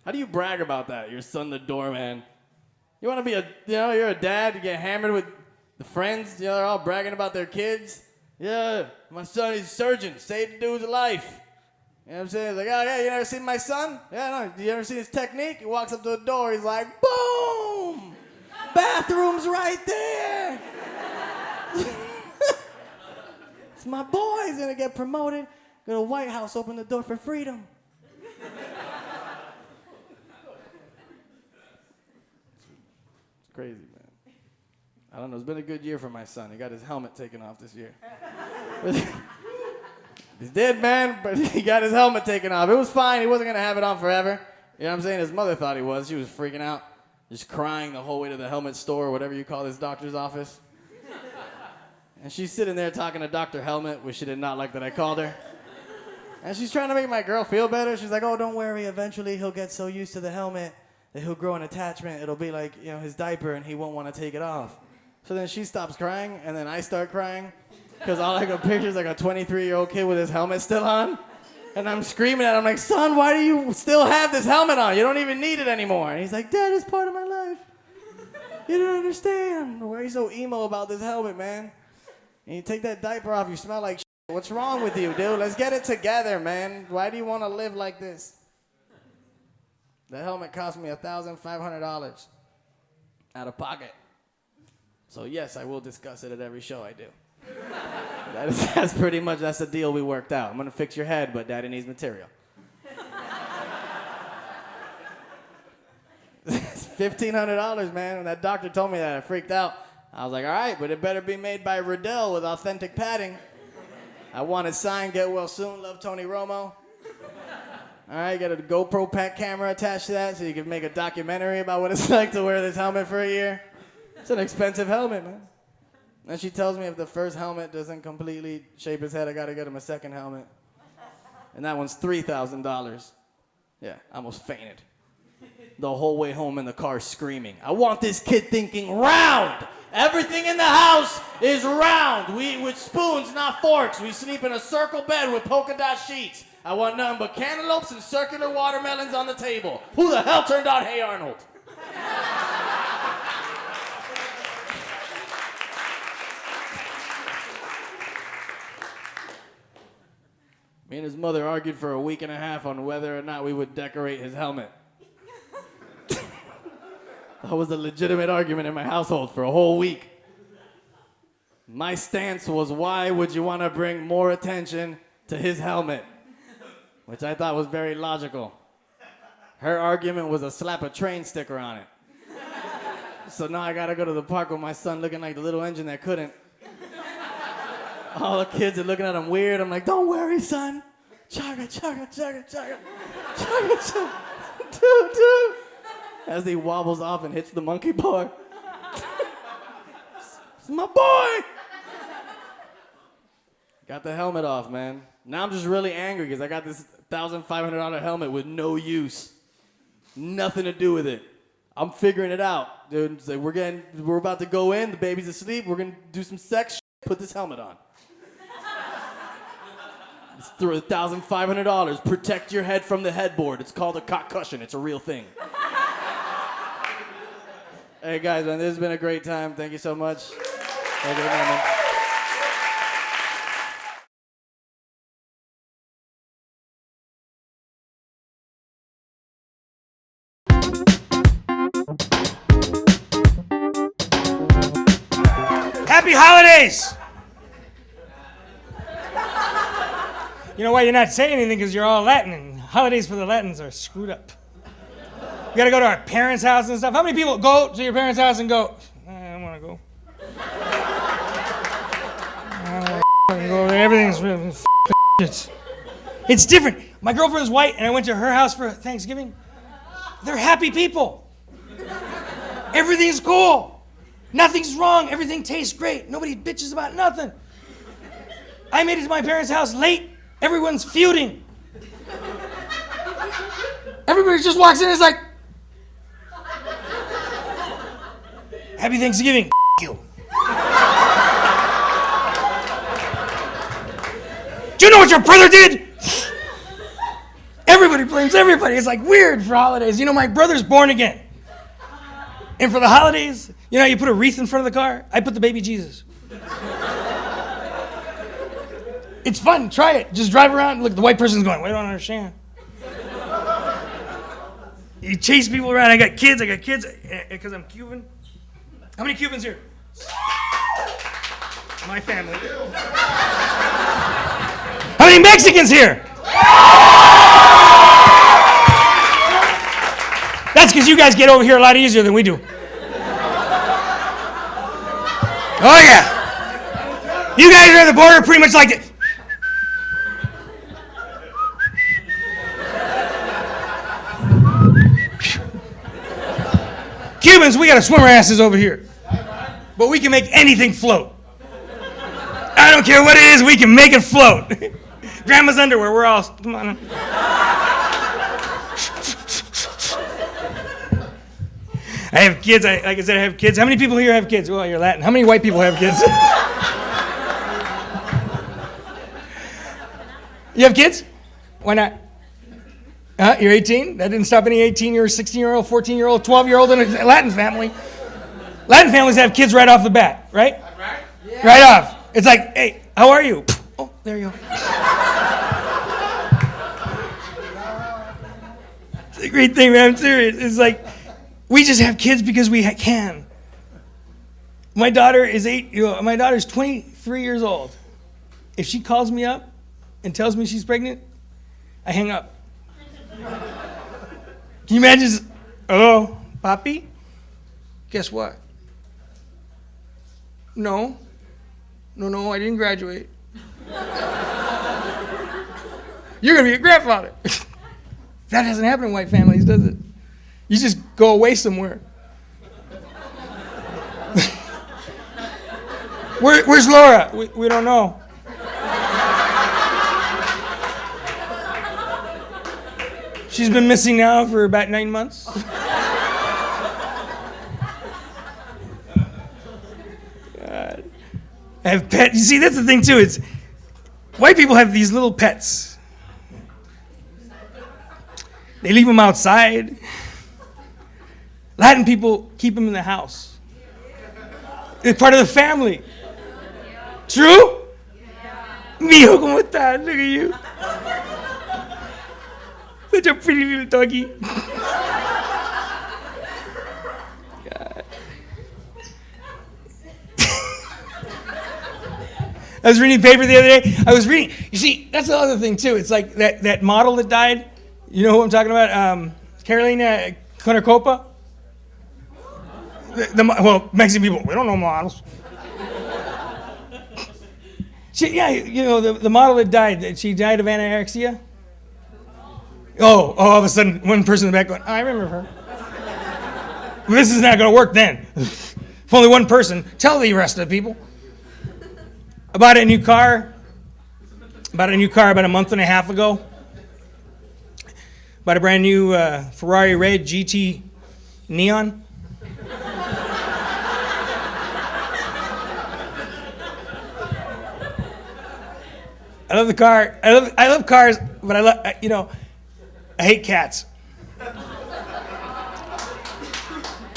How do you brag about that? Your son, the doorman. You want to be you're a dad, you get hammered with the friends, they're all bragging about their kids. Yeah, my son, he's a surgeon, saved the dude's life. You know what I'm saying? Like, oh yeah, you never seen my son? Yeah, no, you ever seen his technique? He walks up to the door, he's like, boom! Bathroom's right there! It's my boy, he's gonna get promoted, go to White House, open the door for freedom. Crazy, man. I don't know. It's been a good year for my son. He got his helmet taken off this year. He's dead, man, but he got his helmet taken off. It was fine. He wasn't going to have it on forever. You know what I'm saying? His mother thought he was. She was freaking out, just crying the whole way to the helmet store, or whatever you call this doctor's office. And she's sitting there talking to Dr. Helmet, which she did not like that I called her. And she's trying to make my girl feel better. She's like, oh, don't worry. Eventually, he'll get so used to the helmet that he'll grow an attachment. It'll be like, you know, his diaper, and he won't want to take it off. So then she stops crying, and then I start crying, because all I can picture is like a 23-year-old kid with his helmet still on. And I'm screaming at him like, son, why do you still have this helmet on? You don't even need it anymore. And he's like, Dad, it's part of my life. You don't understand. Why are you so emo about this helmet, man? And you take that diaper off, you smell like shit. What's wrong with you, dude? Let's get it together, man. Why do you want to live like this? The helmet cost me $1,500 out of pocket. So yes, I will discuss it at every show I do. That's pretty much, that's the deal we worked out. I'm gonna fix your head, but Daddy needs material. It's $1,500, man. When that doctor told me that, I freaked out. I was like, all right, but it better be made by Riddell with authentic padding. I want it signed, get well soon, love Tony Romo. All right, got a GoPro pack camera attached to that so you can make a documentary about what it's like to wear this helmet for a year. It's an expensive helmet, man. And she tells me if the first helmet doesn't completely shape his head, I gotta get him a second helmet. And that one's $3,000. Yeah, I almost fainted. The whole way home in the car screaming. I want this kid thinking round. Everything in the house is round. We eat with spoons, not forks. We sleep in a circle bed with polka dot sheets. I want nothing but cantaloupes and circular watermelons on the table. Who the hell turned on Hey Arnold? Me and his mother argued for a week and a half on whether or not we would decorate his helmet. That was a legitimate argument in my household for a whole week. My stance was, why would you want to bring more attention to his helmet? Which I thought was very logical. Her argument was a slap a train sticker on it. So now I gotta go to the park with my son looking like the little engine that couldn't. All the kids are looking at him weird. I'm like, don't worry, son. Chugga, chugga, chugga, chugga. Chugga, chugga. Dude. As he wobbles off and hits the monkey bar. It's my boy. Got the helmet off, man. Now I'm just really angry because I got this $1,500 helmet with no use. Nothing to do with it. I'm figuring it out, dude. So we're about to go in. The baby's asleep. We're gonna do some sex shit. Put this helmet on. It's $1,500. Protect your head from the headboard. It's called a concussion. It's a real thing. Hey guys, man, this has been a great time. Thank you so much. Have a good night, man. Happy holidays! You know why you're not saying anything? Because you're all Latin, and holidays for the Latins are screwed up. You gotta go to our parents' house and stuff. How many people go to your parents' house and go, I don't wanna go. I don't go there. Everything's shit. It's different. My girlfriend's white, and I went to her house for Thanksgiving. They're happy people. Everything's cool. Nothing's wrong. Everything tastes great. Nobody bitches about nothing. I made it to my parents' house late. Everyone's feuding. Everybody just walks in and is like, Happy Thanksgiving, you. Do you know what your brother did? Everybody blames everybody. It's like weird for holidays. You know, my brother's born again. And for the holidays, you know how you put a wreath in front of the car? I put the baby Jesus. It's fun. Try it. Just drive around. Look, the white person's going, well, I don't understand. You chase people around. I got kids because I'm Cuban. How many Cubans here? My family. How many Mexicans here? That's because you guys get over here a lot easier than we do. Oh, yeah. You guys are at the border pretty much like this. Cubans, we got to swim our asses over here. But we can make anything float. I don't care what it is, we can make it float. Grandma's underwear, we're all, come on. I have kids. Like I said, I have kids. How many people here have kids? Well, you're Latin. How many white people have kids? You have kids? Why not? You're 18? That didn't stop any 18-year-old, 16-year-old, 14-year-old, 12-year-old in a Latin family. Latin families have kids right off the bat, right? Yeah. Right off. It's like, hey, how are you? Oh, there you go. It's a great thing, man. I'm serious. It's like, we just have kids because we can. My daughter is 23 years old. If she calls me up and tells me she's pregnant, I hang up. Can you imagine? Hello, papi? Guess what? No, I didn't graduate. You're gonna be a grandfather. That doesn't happen in white families, does it? You just go away somewhere. Where's Laura? We don't know. She's been missing now for about 9 months. God. I have pets. You see, that's the thing too. It's white people have these little pets. They leave them outside. Latin people keep them in the house. It's part of the family. True? Mijo, ¿cómo estás? Look at you. Such a pretty little doggy. God. I was reading the paper the other day. I was reading. You see, that's the other thing, too. It's like that model that died. You know who I'm talking about? Carolina Cornucopa. Well, Mexican people, we don't know models. The model that died, she died of anorexia. Oh, all of a sudden, one person in the back going, I remember her. Well, this is not going to work then. If only one person, tell the rest of the people. I bought a new car about a month and a half ago. Bought a brand new Ferrari red GT Neon. I love the car. I love cars, but I hate cats.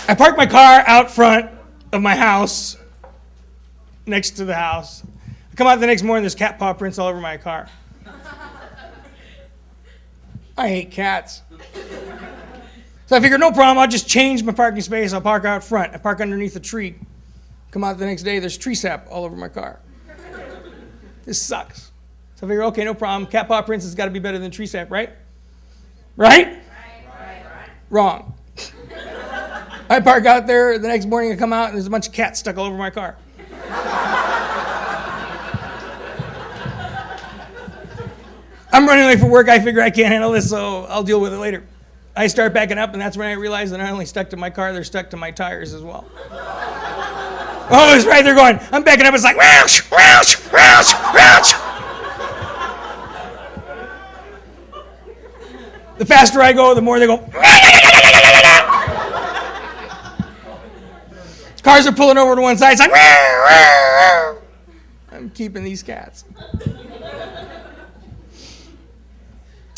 I park my car out front of my house, next to the house. I come out the next morning, there's cat paw prints all over my car. I hate cats. So I figured, no problem, I'll just change my parking space. I'll park out front. I park underneath a tree. Come out the next day, there's tree sap all over my car. This sucks. So I figure, okay, no problem. Cat paw prints has got to be better than tree sap, right? Right? Wrong. I park out there, the next morning I come out and there's a bunch of cats stuck all over my car. I'm running late for work, I figure I can't handle this, so I'll deal with it later. I start backing up and that's when I realize they're not only stuck to my car, they're stuck to my tires as well. Oh, it's right there going, I'm backing up, it's like, whoosh, whoosh, whoosh, whoosh. The faster I go, the more they go. Cars are pulling over to one side. It's like, I'm keeping these cats.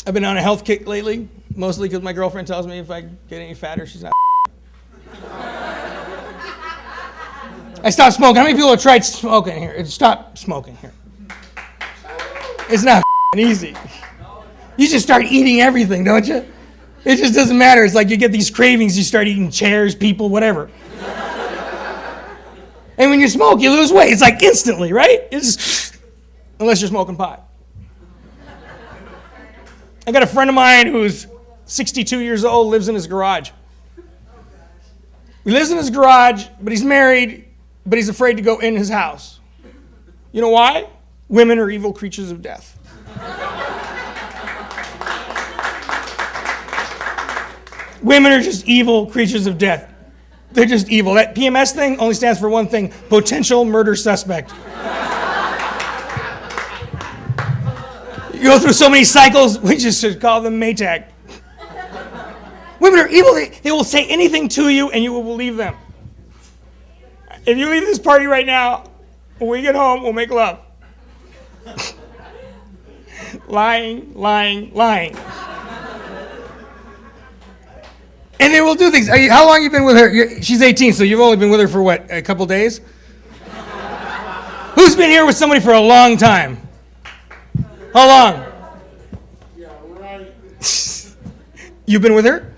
I've been on a health kick lately, mostly because my girlfriend tells me if I get any fatter, she's not. I stopped smoking. How many people have tried smoking here? Stop smoking here. It's not easy. You just start eating everything, don't you? It just doesn't matter. It's like you get these cravings, you start eating chairs, people, whatever. And when you smoke, you lose weight. It's like instantly, right? Unless you're smoking pot. I got a friend of mine who's 62 years old, lives in his garage. He lives in his garage, but he's married, but he's afraid to go in his house. You know why? Women are evil creatures of death. Women are just evil creatures of death. They're just evil. That PMS thing only stands for one thing: potential murder suspect. You go through so many cycles, we just should call them Maytag. Women are evil. They will say anything to you and you will believe them. If you leave this party right now, when we get home, we'll make love. Lying, lying, lying. And they will do things. How long have you been with her? She's 18, so you've only been with her for what, a couple days? Who's been here with somebody for a long time? How long? Yeah, right. You've been with her?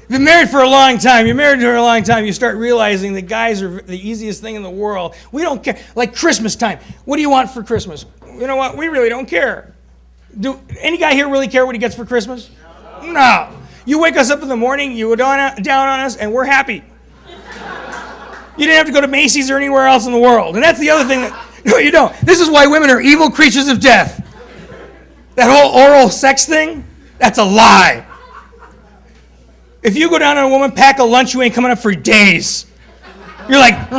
You've been married for a long time. You're married to her a long time. You start realizing that guys are the easiest thing in the world. We don't care. Like Christmas time. What do you want for Christmas? You know what? We really don't care. Do any guy here really care what he gets for Christmas? No. You wake us up in the morning, you go down on us, and we're happy. You didn't have to go to Macy's or anywhere else in the world. And that's the other thing that, no, you don't. This is why women are evil creatures of death. That whole oral sex thing, that's a lie. If you go down on a woman, pack a lunch, you ain't coming up for days. You're like,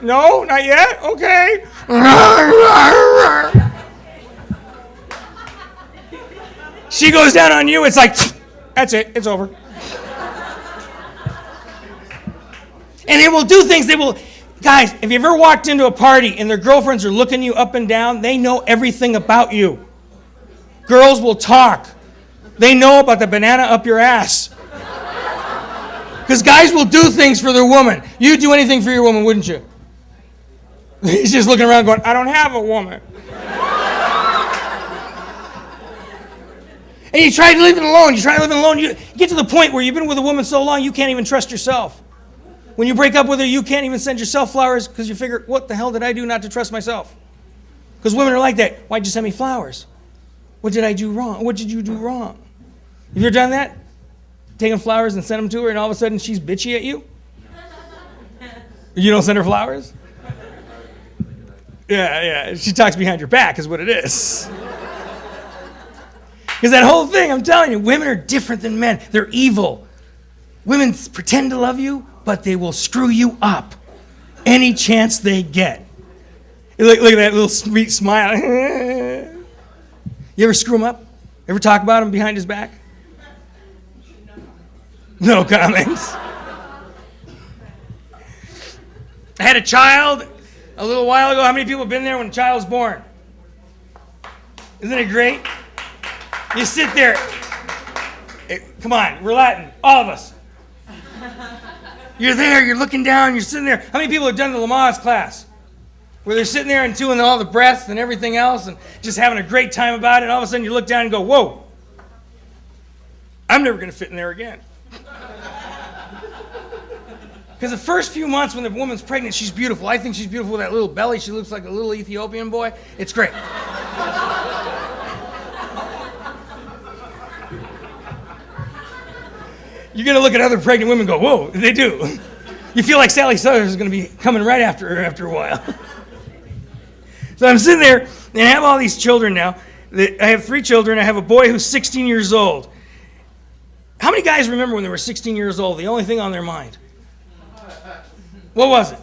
no, not yet? Okay. She goes down on you, it's like, that's it, it's over. And they will do things, guys, if you ever walked into a party and their girlfriends are looking you up and down, they know everything about you. Girls will talk. They know about the banana up your ass. Because guys will do things for their woman. You'd do anything for your woman, wouldn't you? He's just looking around going, I don't have a woman. And you try to live it alone. You get to the point where you've been with a woman so long you can't even trust yourself. When you break up with her, you can't even send yourself flowers because you figure, what the hell did I do not to trust myself? Because women are like that. Why'd you send me flowers? What did I do wrong? What did you do wrong? Have you ever done that? Taken flowers and sent them to her and all of a sudden she's bitchy at you? You don't send her flowers? Yeah. She talks behind your back is what it is. Because that whole thing, I'm telling you, women are different than men. They're evil. Women pretend to love you, but they will screw you up any chance they get. Look at that little sweet smile. You ever screw him up? Ever talk about him behind his back? No comments. I had a child a little while ago. How many people have been there when a child was born? Isn't it great? You sit there. Come on, we're Latin, all of us. You're there, you're looking down, you're sitting there. How many people have done the Lamaze class? Where they're sitting there and doing all the breaths and everything else and just having a great time about it, and all of a sudden you look down and go, whoa, I'm never going to fit in there again. Because the first few months when the woman's pregnant, she's beautiful. I think she's beautiful with that little belly. She looks like a little Ethiopian boy. It's great. You're going to look at other pregnant women and go, whoa, they do. You feel like Sally Sutters is going to be coming right after her after a while. So I'm sitting there, and I have all these children now. I have 3 children. I have a boy who's 16 years old. How many guys remember when they were 16 years old, the only thing on their mind? What was it?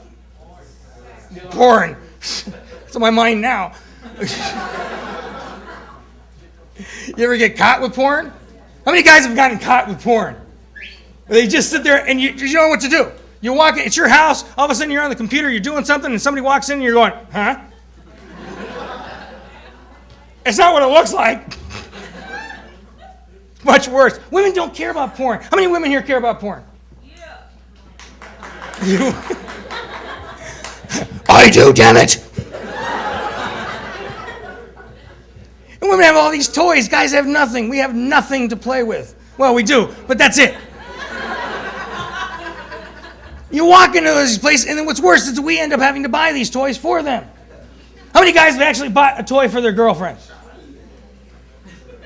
Porn. It's on my mind now. You ever get caught with porn? How many guys have gotten caught with porn? They just sit there and you don't know what to do. You walk in, it's your house, all of a sudden you're on the computer, you're doing something, and somebody walks in and you're going, huh? It's not what it looks like. Much worse. Women don't care about porn. How many women here care about porn? Yeah. You? I do, damn it. And women have all these toys. Guys have nothing. We have nothing to play with. Well, we do, but that's it. You walk into this place, and then what's worse is that we end up having to buy these toys for them. How many guys have actually bought a toy for their girlfriends?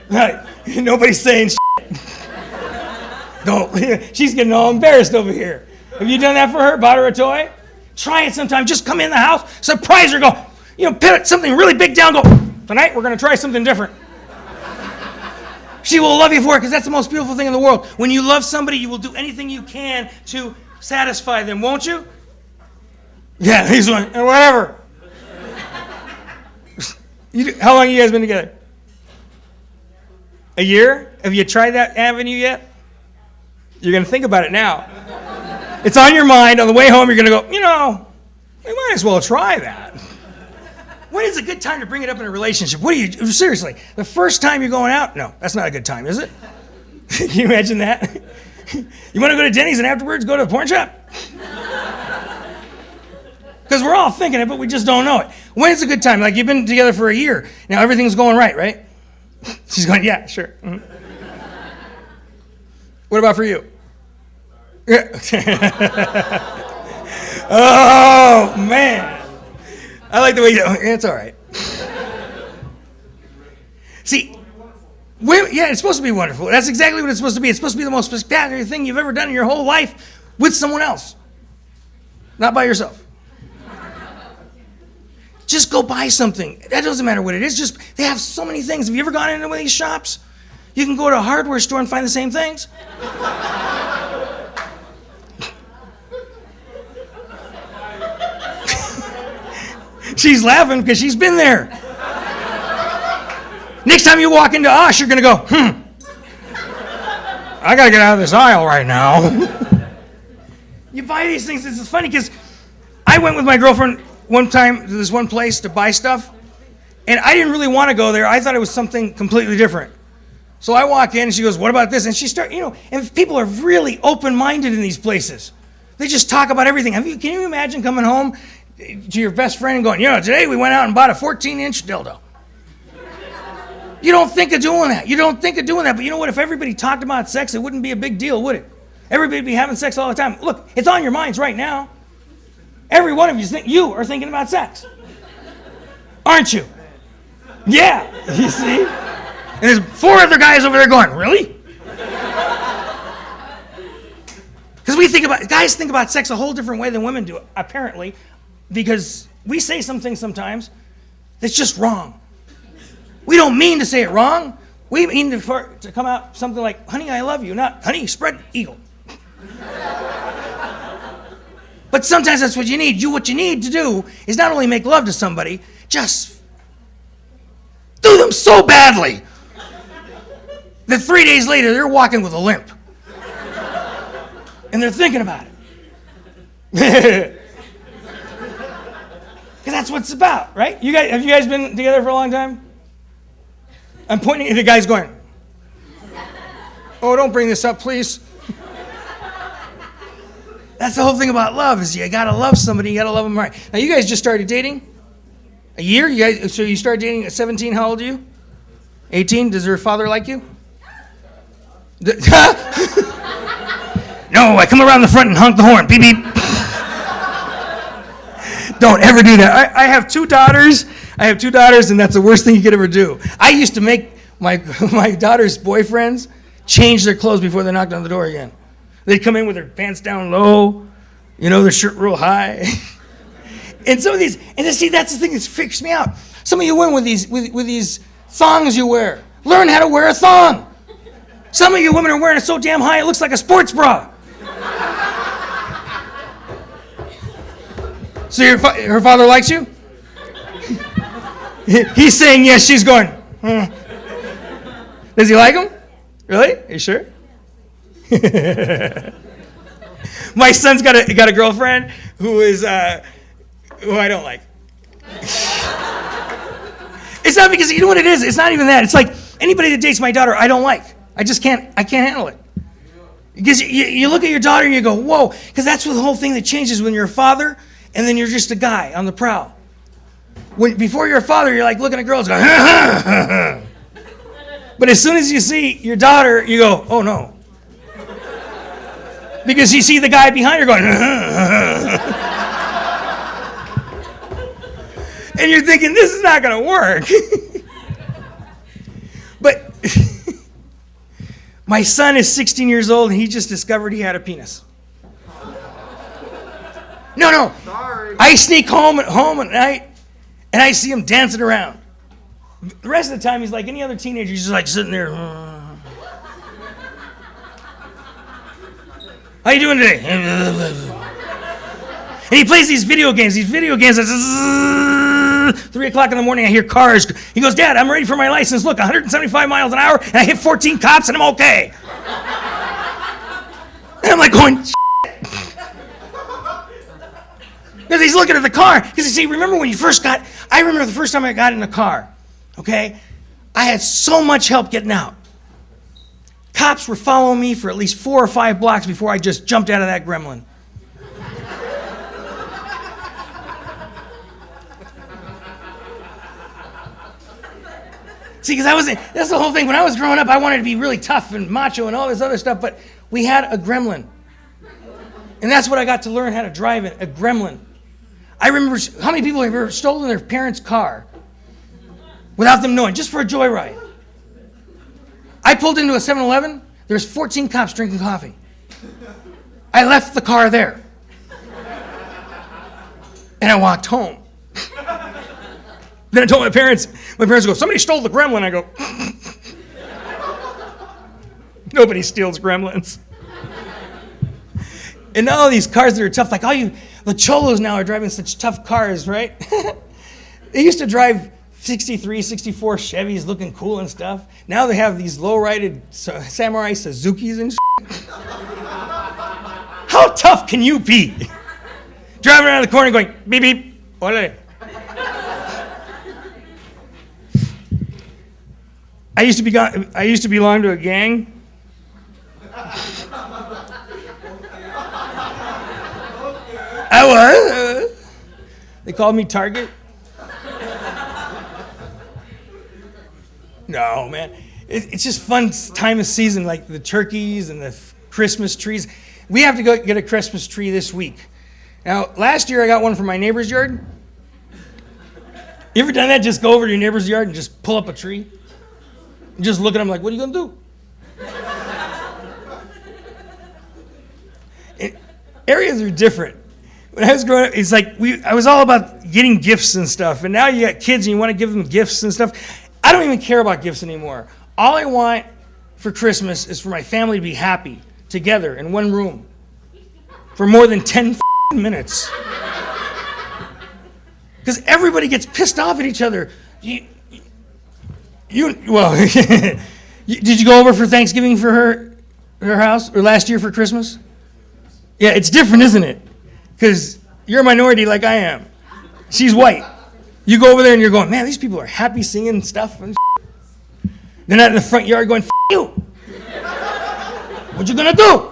Right. Nobody's saying shit. No, she's getting all embarrassed over here. Have you done that for her? Bought her a toy? Try it sometime. Just come in the house, surprise her, go, put something really big down, go, tonight we're going to try something different. She will love you for it because that's the most beautiful thing in the world. When you love somebody, you will do anything you can to satisfy them, won't you? Yeah, he's like, whatever. How long have you guys been together? A year? Have you tried that avenue yet? You're going to think about it now. It's on your mind. On the way home, you're going to go, we might as well try that. When is a good time to bring it up in a relationship? Seriously, the first time you're going out? No, that's not a good time, is it? Can you imagine that? You want to go to Denny's and afterwards go to a porn shop? Because we're all thinking it, but we just don't know it. When is a good time? Like, you've been together for a year. Now everything's going right? She's going, yeah, sure. Mm-hmm. What about for you? Oh, man. I like the way it's all right. See, it's supposed to be wonderful. That's exactly what it's supposed to be. It's supposed to be the most spectacular thing you've ever done in your whole life with someone else, not by yourself. Just go buy something. That doesn't matter what it is. They have so many things. Have you ever gone into one of these shops? You can go to a hardware store and find the same things. She's laughing because she's been there. Next time you walk into Osh, you're going to go, I got to get out of this aisle right now. You buy these things. It's funny because I went with my girlfriend one time to this one place to buy stuff, and I didn't really want to go there. I thought it was something completely different. So I walk in, and she goes, what about this? And she starts, and people are really open-minded in these places. They just talk about everything. Can you imagine coming home to your best friend and going, today we went out and bought a 14-inch dildo. You don't think of doing that. But you know what? If everybody talked about sex, it wouldn't be a big deal, would it? Everybody be having sex all the time. Look, it's on your minds right now. Every one of you are thinking about sex. Aren't you? Yeah, you see? And there's 4 other guys over there going, really? Because guys think about sex a whole different way than women do, apparently, because we say some things sometimes that's just wrong. We don't mean to say it wrong. We mean to come out something like, honey, I love you, not, honey, spread eagle. But sometimes that's what you need. What you need to do is not only make love to somebody, just do them so badly that 3 days later they're walking with a limp. And they're thinking about it. Because that's what it's about, right? Have you guys been together for a long time? I'm pointing at the guys going, oh, don't bring this up, please. That's the whole thing about love, is you gotta love somebody, you gotta love them right. Now, you guys just started dating? A year? So you started dating at 17, how old are you? 18? Does her father like you? No, I come around the front and honk the horn. Beep, beep. Don't ever do that. I have 2 daughters. And that's the worst thing you could ever do. I used to make my daughter's boyfriends change their clothes before they knocked on the door again. They'd come in with their pants down low, their shirt real high. And some of these, and see, that's the thing that freaks me out. Some of you women with these thongs you wear. Learn how to wear a thong. Some of you women are wearing it so damn high it looks like a sports bra. So her father likes you? He's saying yes, she's going, Does he like him? Really? Are you sure? My son's got a girlfriend who I don't like. It's not because, you know what it is? It's not even that. It's like anybody that dates my daughter, I don't like. I can't handle it. Because you look at your daughter and you go, whoa, because that's the whole thing that changes when you're a father and then you're just a guy on the prowl. Before you're a father, you're like looking at girls going, but as soon as you see your daughter, you go, oh no. Because you see the guy behind her going, and you're thinking, this is not going to work. But my son is 16 years old and he just discovered he had a penis. No. Sorry. I sneak home at night and I see him dancing around. The rest of the time he's like any other teenager. He's just like sitting there. How you doing today? And he plays these video games. At 3 o'clock in the morning, I hear cars. He goes, Dad, I'm ready for my license. Look, 175 miles an hour, and I hit 14 cops, and I'm okay. And I'm like going, shit. Because he's looking at the car. Because you see, remember when I remember the first time I got in a car, okay? I had so much help getting out. Cops were following me for at least 4 or 5 blocks before I just jumped out of that gremlin. See, because that's the whole thing. When I was growing up, I wanted to be really tough and macho and all this other stuff, but we had a gremlin. And that's what I got to learn how to drive it, a gremlin. I remember, how many people have ever stolen their parents' car without them knowing, just for a joyride? I pulled into a 7-Eleven, there's 14 cops drinking coffee. I left the car there. And I walked home. Then I told my parents go, somebody stole the gremlin. I go, nobody steals gremlins. And all these cars that are tough, like the cholos now are driving such tough cars, right? They used to drive 63, 64 Chevys looking cool and stuff. Now they have these low-rided Samurai Suzukis and shit. How tough can you be? Driving around the corner going, beep, beep, ole. I used to belong to a gang. I was. They called me Target. No, man. It's just fun time of season, like the turkeys and the Christmas trees. We have to go get a Christmas tree this week. Now, last year I got one from my neighbor's yard. You ever done that? Just go over to your neighbor's yard and just pull up a tree? And just look at them like, what are you going to do? Areas are different. When I was growing up, it's like I was all about getting gifts and stuff. And now you got kids and you want to give them gifts and stuff. I don't even care about gifts anymore. All I want for Christmas is for my family to be happy together in one room for more than 10 minutes. Because everybody gets pissed off at each other. Did you go over for Thanksgiving for her house or last year for Christmas? Yeah, it's different, isn't it? Because you're a minority like I am. She's white. You go over there and you're going, man, these people are happy singing stuff. And they're not in the front yard going, you. What you gonna do?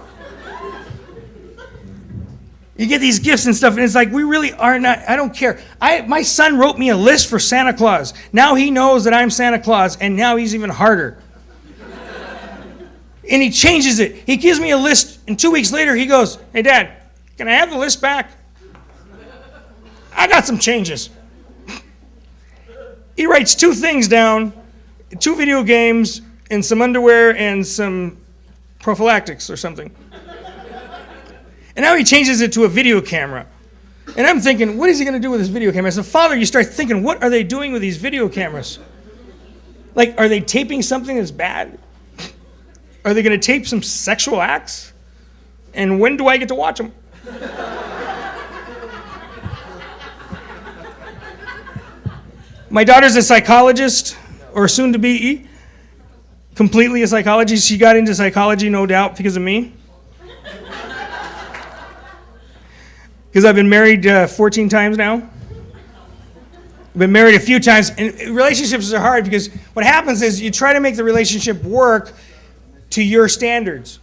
You get these gifts and stuff, and it's like we really are not. I don't care. My son wrote me a list for Santa Claus. Now he knows that I'm Santa Claus, and now he's even harder. And he changes it. He gives me a list, and 2 weeks later he goes, hey, Dad, can I have the list back? I got some changes. He writes 2 things down, 2 video games, and some underwear, and some prophylactics or something. And now he changes it to a video camera. And I'm thinking, what is he going to do with this video camera? As a father, you start thinking, what are they doing with these video cameras? Like, are they taping something that's bad? Are they going to tape some sexual acts? And when do I get to watch them? My daughter's a psychologist, or soon to be, completely a psychologist. She got into psychology, no doubt, because of me. Because I've been married 14 times now. I've been married a few times, and relationships are hard because what happens is you try to make the relationship work to your standards.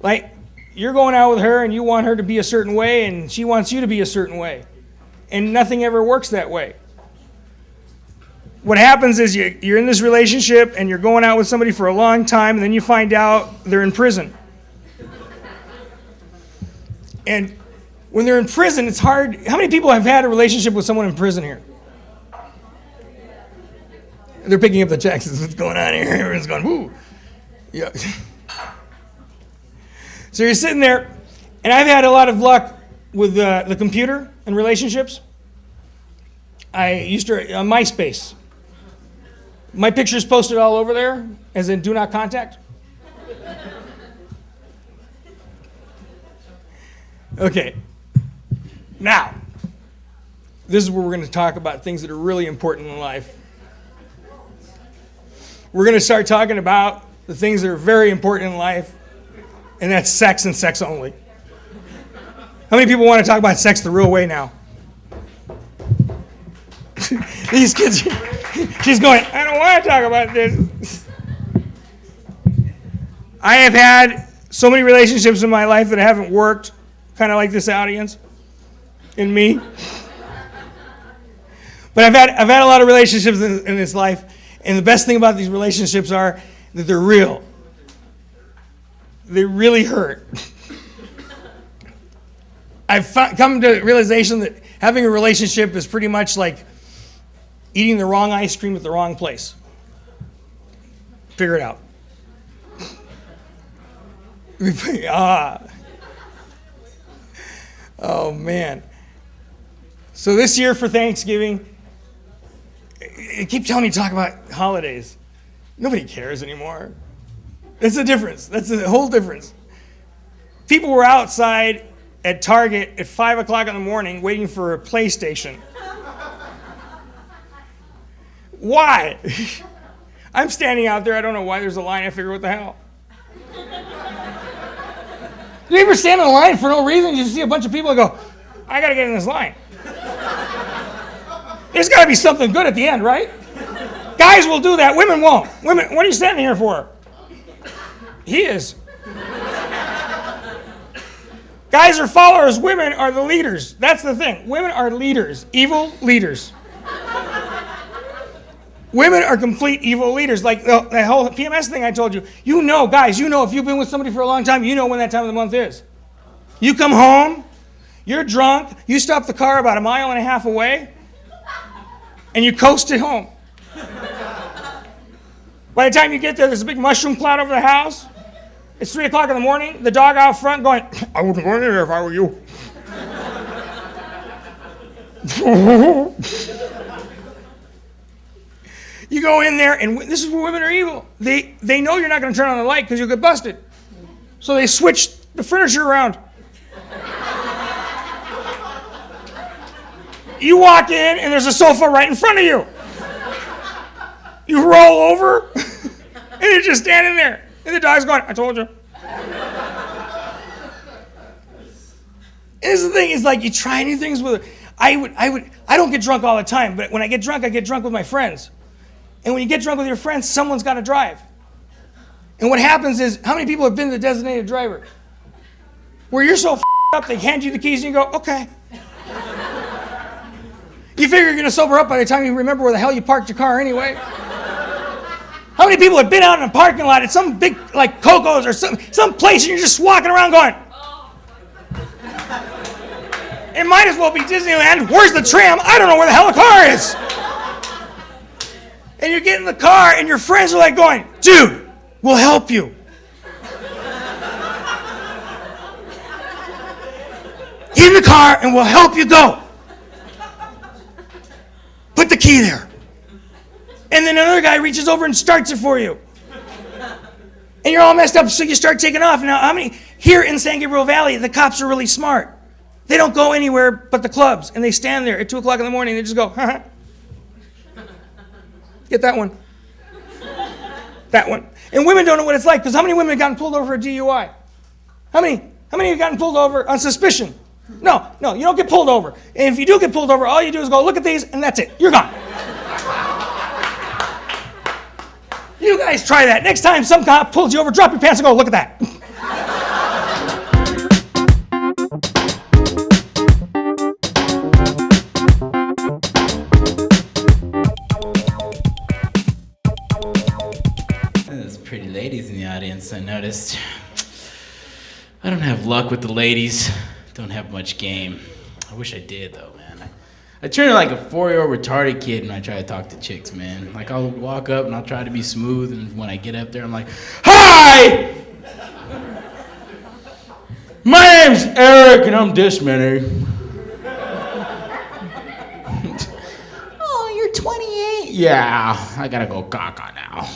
Like, you're going out with her and you want her to be a certain way, and she wants you to be a certain way. And nothing ever works that way. What happens is you're in this relationship and you're going out with somebody for a long time, and then you find out they're in prison. And when they're in prison, it's hard. How many people have had a relationship with someone in prison here? They're picking up the checks. What's going on here? Everyone's going, woo. Yeah. So you're sitting there, and I've had a lot of luck with the computer and relationships. I used to, on MySpace. My picture's posted all over there, as in do not contact. Okay. Now, this is where we're going to talk about things that are really important in life. We're going to start talking about the things that are very important in life, and that's sex and sex only. How many people want to talk about sex the real way now? These kids, she's going, I don't want to talk about this. I have had so many relationships in my life that haven't worked, kind of like this audience and me. But I've had a lot of relationships in this life, and the best thing about these relationships are that they're real. They really hurt. I've come to the realization that having a relationship is pretty much like eating the wrong ice cream at the wrong place. Figure it out. Oh, man. So this year for Thanksgiving, I keep telling me to talk about holidays. Nobody cares anymore. That's the difference. That's the whole difference. People were outside at Target at 5 o'clock in the morning waiting for a PlayStation. Why? I'm standing out there. I don't know why there's a line. I figure, what the hell? You ever stand in a line for no reason? You see a bunch of people and go, I got to get in this line. There's got to be something good at the end, right? Guys will do that. Women won't. Women, what are you standing here for? He is. Guys are followers. Women are the leaders. That's the thing. Women are leaders. Evil leaders. Women are complete evil leaders. Like the whole PMS thing I told you. You know, guys, you know if you've been with somebody for a long time, you know when that time of the month is. You come home, you're drunk, you stop the car about 1.5 miles away, and you coast it home. By the time you get there, there's a big mushroom cloud over the house. It's 3 o'clock in the morning, the dog out front going, I wouldn't go in there if I were you. You go in there, and this is where women are evil. They know you're not going to turn on the light because you'll get busted. So they switch the furniture around. You walk in, and there's a sofa right in front of you. You roll over, and you're just standing there. And the dog's going, I told you. Here's the thing, is like you try new things with it. I don't get drunk all the time, but when I get drunk with my friends. And when you get drunk with your friends, someone's got to drive. And what happens is, how many people have been the designated driver? Where you're so up, they hand you the keys and you go, okay. You figure you're going to sober up by the time you remember where the hell you parked your car anyway. How many people have been out in a parking lot at some big, like Coco's or some place, and you're just walking around going, it might as well be Disneyland. Where's the tram? I don't know where the hell the car is. And you get in the car, and your friends are like going, dude, we'll help you. Get in the car, and we'll help you go. Put the key there. And then another guy reaches over and starts it for you. And you're all messed up, so you start taking off. Now, how many, here in San Gabriel Valley, the cops are really smart. They don't go anywhere but the clubs, and they stand there at 2 o'clock in the morning, and they just go, ha. Get that one. That one. And women don't know what it's like, because how many women have gotten pulled over for a DUI? How many have gotten pulled over on suspicion? No, you don't get pulled over. And if you do get pulled over, all you do is go, look at these, and that's it. You're gone. You guys try that. Next time some cop pulls you over, drop your pants and go, look at that. There's pretty ladies in the audience, I noticed. I don't have luck with the ladies. Don't have much game. I wish I did, though, man. I turn like a 4-year-old retarded kid when I try to talk to chicks, man. Like, I'll walk up and I'll try to be smooth, and when I get up there, I'm like, hi! My name's Eric, and I'm this many. Oh, you're 28? Yeah, I gotta go caca now.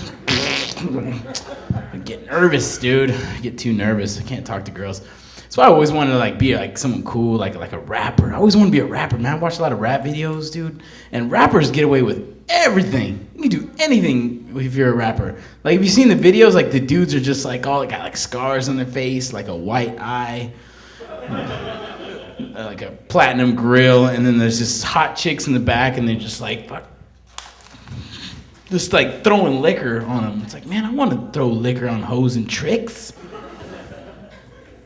I get nervous, dude. I get too nervous. I can't talk to girls. So I always wanted to like be like someone cool, like a rapper. I always wanted to be a rapper, man. I watched a lot of rap videos, dude. And rappers get away with everything. You can do anything if you're a rapper. Like, have you seen the videos? Like, the dudes are just like all got like scars on their face, like a white eye, like a platinum grill, and then there's just hot chicks in the back, and they're just like, just like throwing liquor on them. It's like, man, I want to throw liquor on hoes and tricks.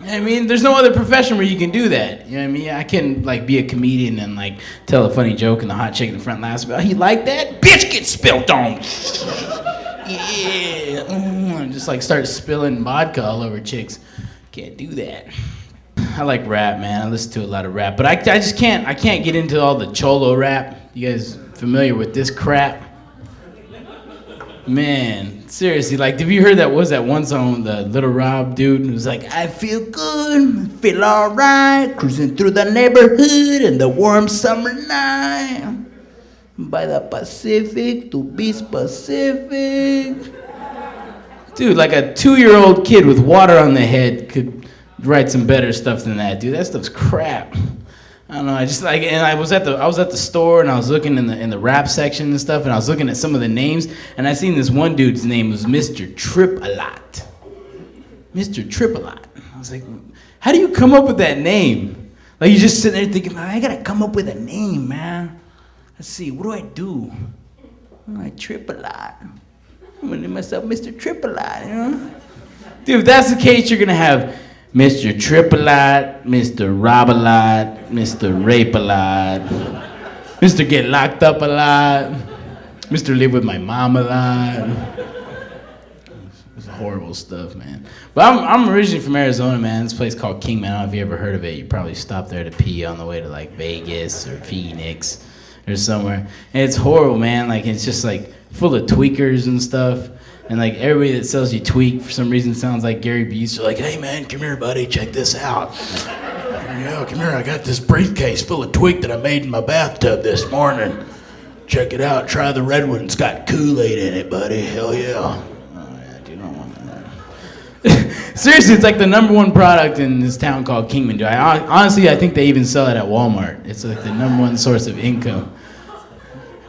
I mean, there's no other profession where you can do that. You know what I mean? I can like be a comedian and like tell a funny joke, and the hot chick in the front laughs. Oh, he like that? Bitch, get spilt on. Yeah. And just like start spilling vodka all over chicks. Can't do that. I like rap, man. I listen to a lot of rap, but I just can't. I can't get into all the cholo rap. You guys familiar with this crap? Man, seriously, like, have you heard that, was that one song, the Little Rob dude, it was like, I feel good, feel alright, cruising through the neighborhood in the warm summer night, by the Pacific, to be specific. Dude, like a 2-year-old kid with water on the head could write some better stuff than that, dude. That stuff's crap. I don't know. I just like, and I was at the store, and I was looking in the rap section and stuff, and I was looking at some of the names, and I seen this one dude's name was Mr. Trip-A-Lot. Mr. Trip-A-Lot. I was like, how do you come up with that name? Like, you just sitting there thinking, I gotta come up with a name, man. Let's see, what do I do? I trip a lot. I'm gonna name myself Mr. Trip-A-Lot, you know? Dude, if that's the case, you're gonna have Mr. Trip-A-Lot, Mr. Rob-A-Lot, Mr. Rape-A-Lot, Mr. Get Locked Up-A-Lot. Mr. Live with my mom a lot. It's horrible stuff, man. But I'm originally from Arizona, man. This place called Kingman. I don't know if you ever heard of it. You probably stopped there to pee on the way to like Vegas or Phoenix or somewhere. And it's horrible, man. Like it's just like full of tweakers and stuff. And like everybody that sells you tweak for some reason sounds like Gary Busey. They're like, hey man, come here, buddy, check this out. Yeah, come here, I got this briefcase full of tweak that I made in my bathtub this morning. Check it out, try the red one. It's got Kool-Aid in it, buddy. Hell yeah. Seriously, it's like the #1 product in this town called Kingman. Honestly, I think they even sell it at Walmart. It's like the #1 source of income.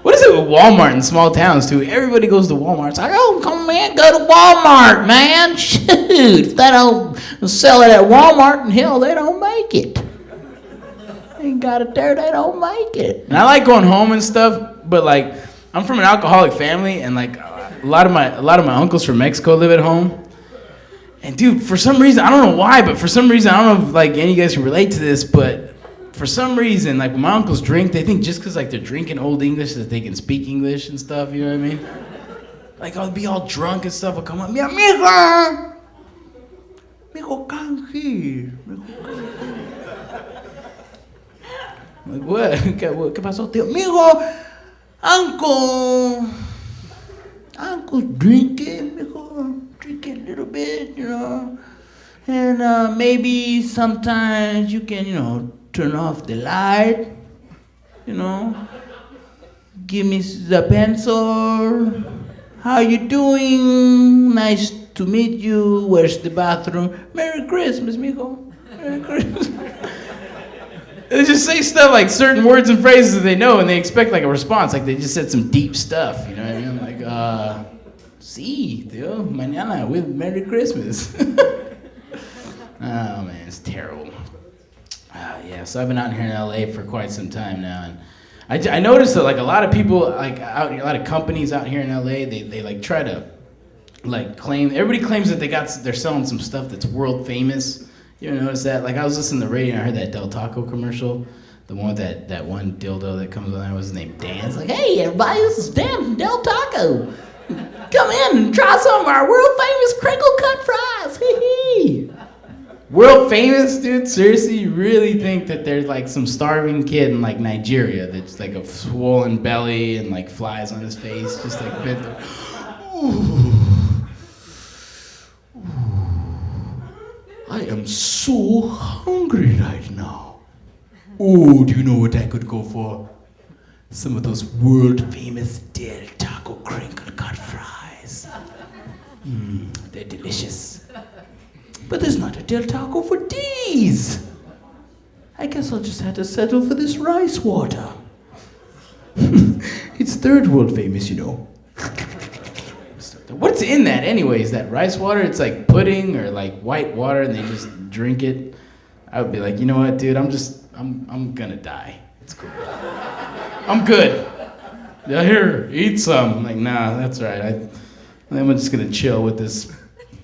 What is it with Walmart in small towns, too? Everybody goes to Walmart. It's like, oh, come man, go to Walmart, man. Shoot, if they don't sell it at Walmart, and hell, they don't make it. Ain't got it there, they don't make it. And I like going home and stuff, but like, I'm from an alcoholic family, and like, a lot of my uncles from Mexico live at home. And dude, for some reason, I don't know why, but for some reason, I don't know if like any of you guys can relate to this, but for some reason, like when my uncles drink, they think just because like they're drinking Old English that they can speak English and stuff, you know what I mean? Like I'll be all drunk and stuff, I'll come up, mi amigo, come here, like what? ¿Qué pasó, tío? Amigo, uncle's drinking, mijo. Drinking a little bit, you know, and maybe sometimes you can, turn off the light, give me the pencil. How you doing? Nice to meet you. Where's the bathroom? Merry Christmas, mijo. Merry Christmas. They just say stuff like certain words and phrases that they know, and they expect like a response, like they just said some deep stuff, you know what I mean? Like, sí, tío, mañana with Merry Christmas. Oh man, it's terrible. Yeah, so I've been out here in LA for quite some time now, and I noticed that like a lot of people like out here, a lot of companies out here in LA, they like try to like claim. Everybody claims that they're selling some stuff that's world famous. You ever notice that? Like I was listening to the radio and I heard that Del Taco commercial. The one with that one dildo that comes on there, what's his name? Dan. It's like, hey everybody, this is Dan from Del Taco. Come in and try some of our world famous crinkle cut fries. Hee. World famous, dude? Seriously, you really think that there's like some starving kid in like Nigeria that's like a swollen belly and like flies on his face, just like bent over. Ooh. I am so hungry right now. Oh, do you know what I could go for? Some of those world famous Del Taco crinkle cut fries. They're delicious. But there's not a Del Taco for these. I guess I'll just have to settle for this rice water. It's third world famous, What's in that anyways? That rice water? It's like pudding or like white water and they just drink it. I would be like, you know what, dude, I'm gonna die. It's cool. I'm good. Yeah, here, eat some. I'm like, nah, that's right. I'm just gonna chill with this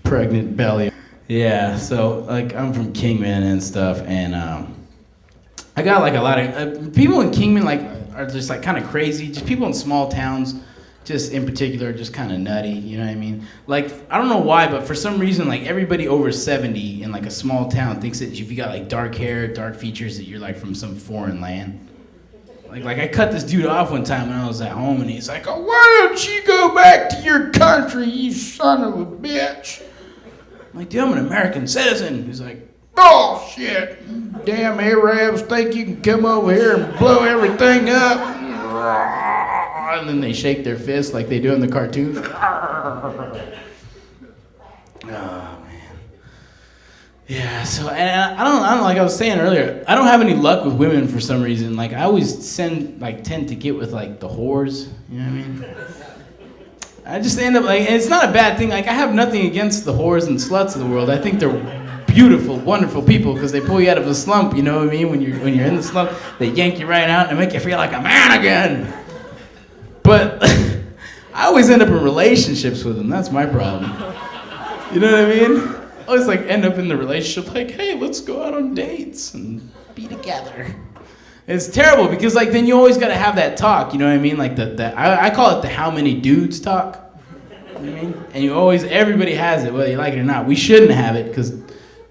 pregnant belly. Yeah, so like I'm from Kingman and stuff, and I got like a lot of people in Kingman like are just like kind of crazy. Just people in small towns, just in particular, just kind of nutty. You know what I mean? Like I don't know why, but for some reason, like everybody over 70 in like a small town thinks that if you got like dark hair, dark features, that you're like from some foreign land. Like I cut this dude off one time when I was at home, and he's like, "Oh, why don't you go back to your country, you son of a bitch?" I'm like, "Dude, I'm an American citizen." He's like, "Oh shit, damn Arabs think you can come over here and blow everything up." And then they shake their fists like they do in the cartoons. Oh man. Yeah, so and I don't like I was saying earlier, I don't have any luck with women for some reason. Like I always tend to get with like the whores, you know what I mean? I just end up like, and it's not a bad thing. Like I have nothing against the whores and sluts of the world. I think they're beautiful, wonderful people because they pull you out of a slump, you know what I mean? When you're in the slump, they yank you right out and make you feel like a man again. But I always end up in relationships with them. That's my problem. You know what I mean? I always like end up in the relationship like, hey, let's go out on dates and be together. It's terrible because like then you always gotta have that talk, you know what I mean? Like I call it the how many dudes talk. You know what I mean? And everybody has it, whether you like it or not. We shouldn't have it because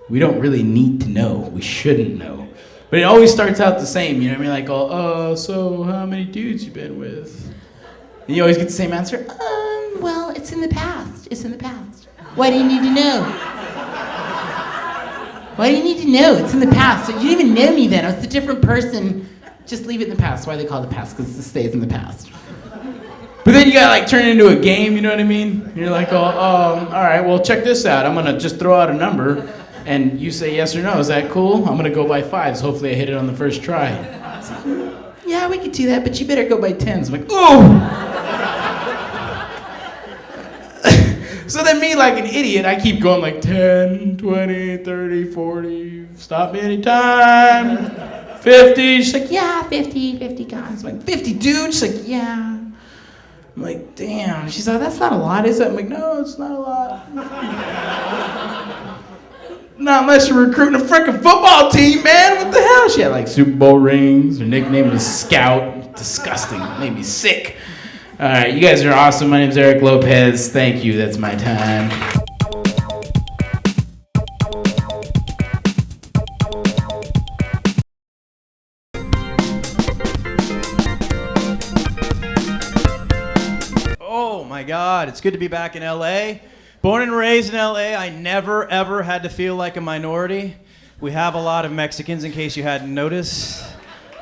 we don't really need to know. We shouldn't know. But it always starts out the same, you know what I mean? Like, so how many dudes you been with? And you always get the same answer. Well, it's in the past. It's in the past. Why do you need to know? Why do you need to know? It's in the past. So you didn't even know me then. I was a different person. Just leave it in the past. Why they call it the past? Because it stays in the past. But then you gotta like turn it into a game, you know what I mean? And you're like, all right, well, check this out. I'm gonna just throw out a number, and you say yes or no. Is that cool? I'm gonna go by 5s. Hopefully I hit it on the first try. Yeah, we could do that, but you better go by 10s. I'm like, oh! So then me, like an idiot, I keep going like 10, 20, 30, 40, stop me anytime. 50, she's like, yeah, 50 guys. I'm like, 50 dudes? She's like, yeah. I'm like, damn. She's like, that's not a lot, is it? I'm like, no, it's not a lot. Not unless you're recruiting a freaking football team, man. What the hell? She had like Super Bowl rings. Her nickname was Scout. Disgusting. Made me sick. All right, you guys are awesome. My name's Eric Lopez. Thank you. That's my time. Oh my God, it's good to be back in LA. Born and raised in LA, I never ever had to feel like a minority. We have a lot of Mexicans, in case you hadn't noticed.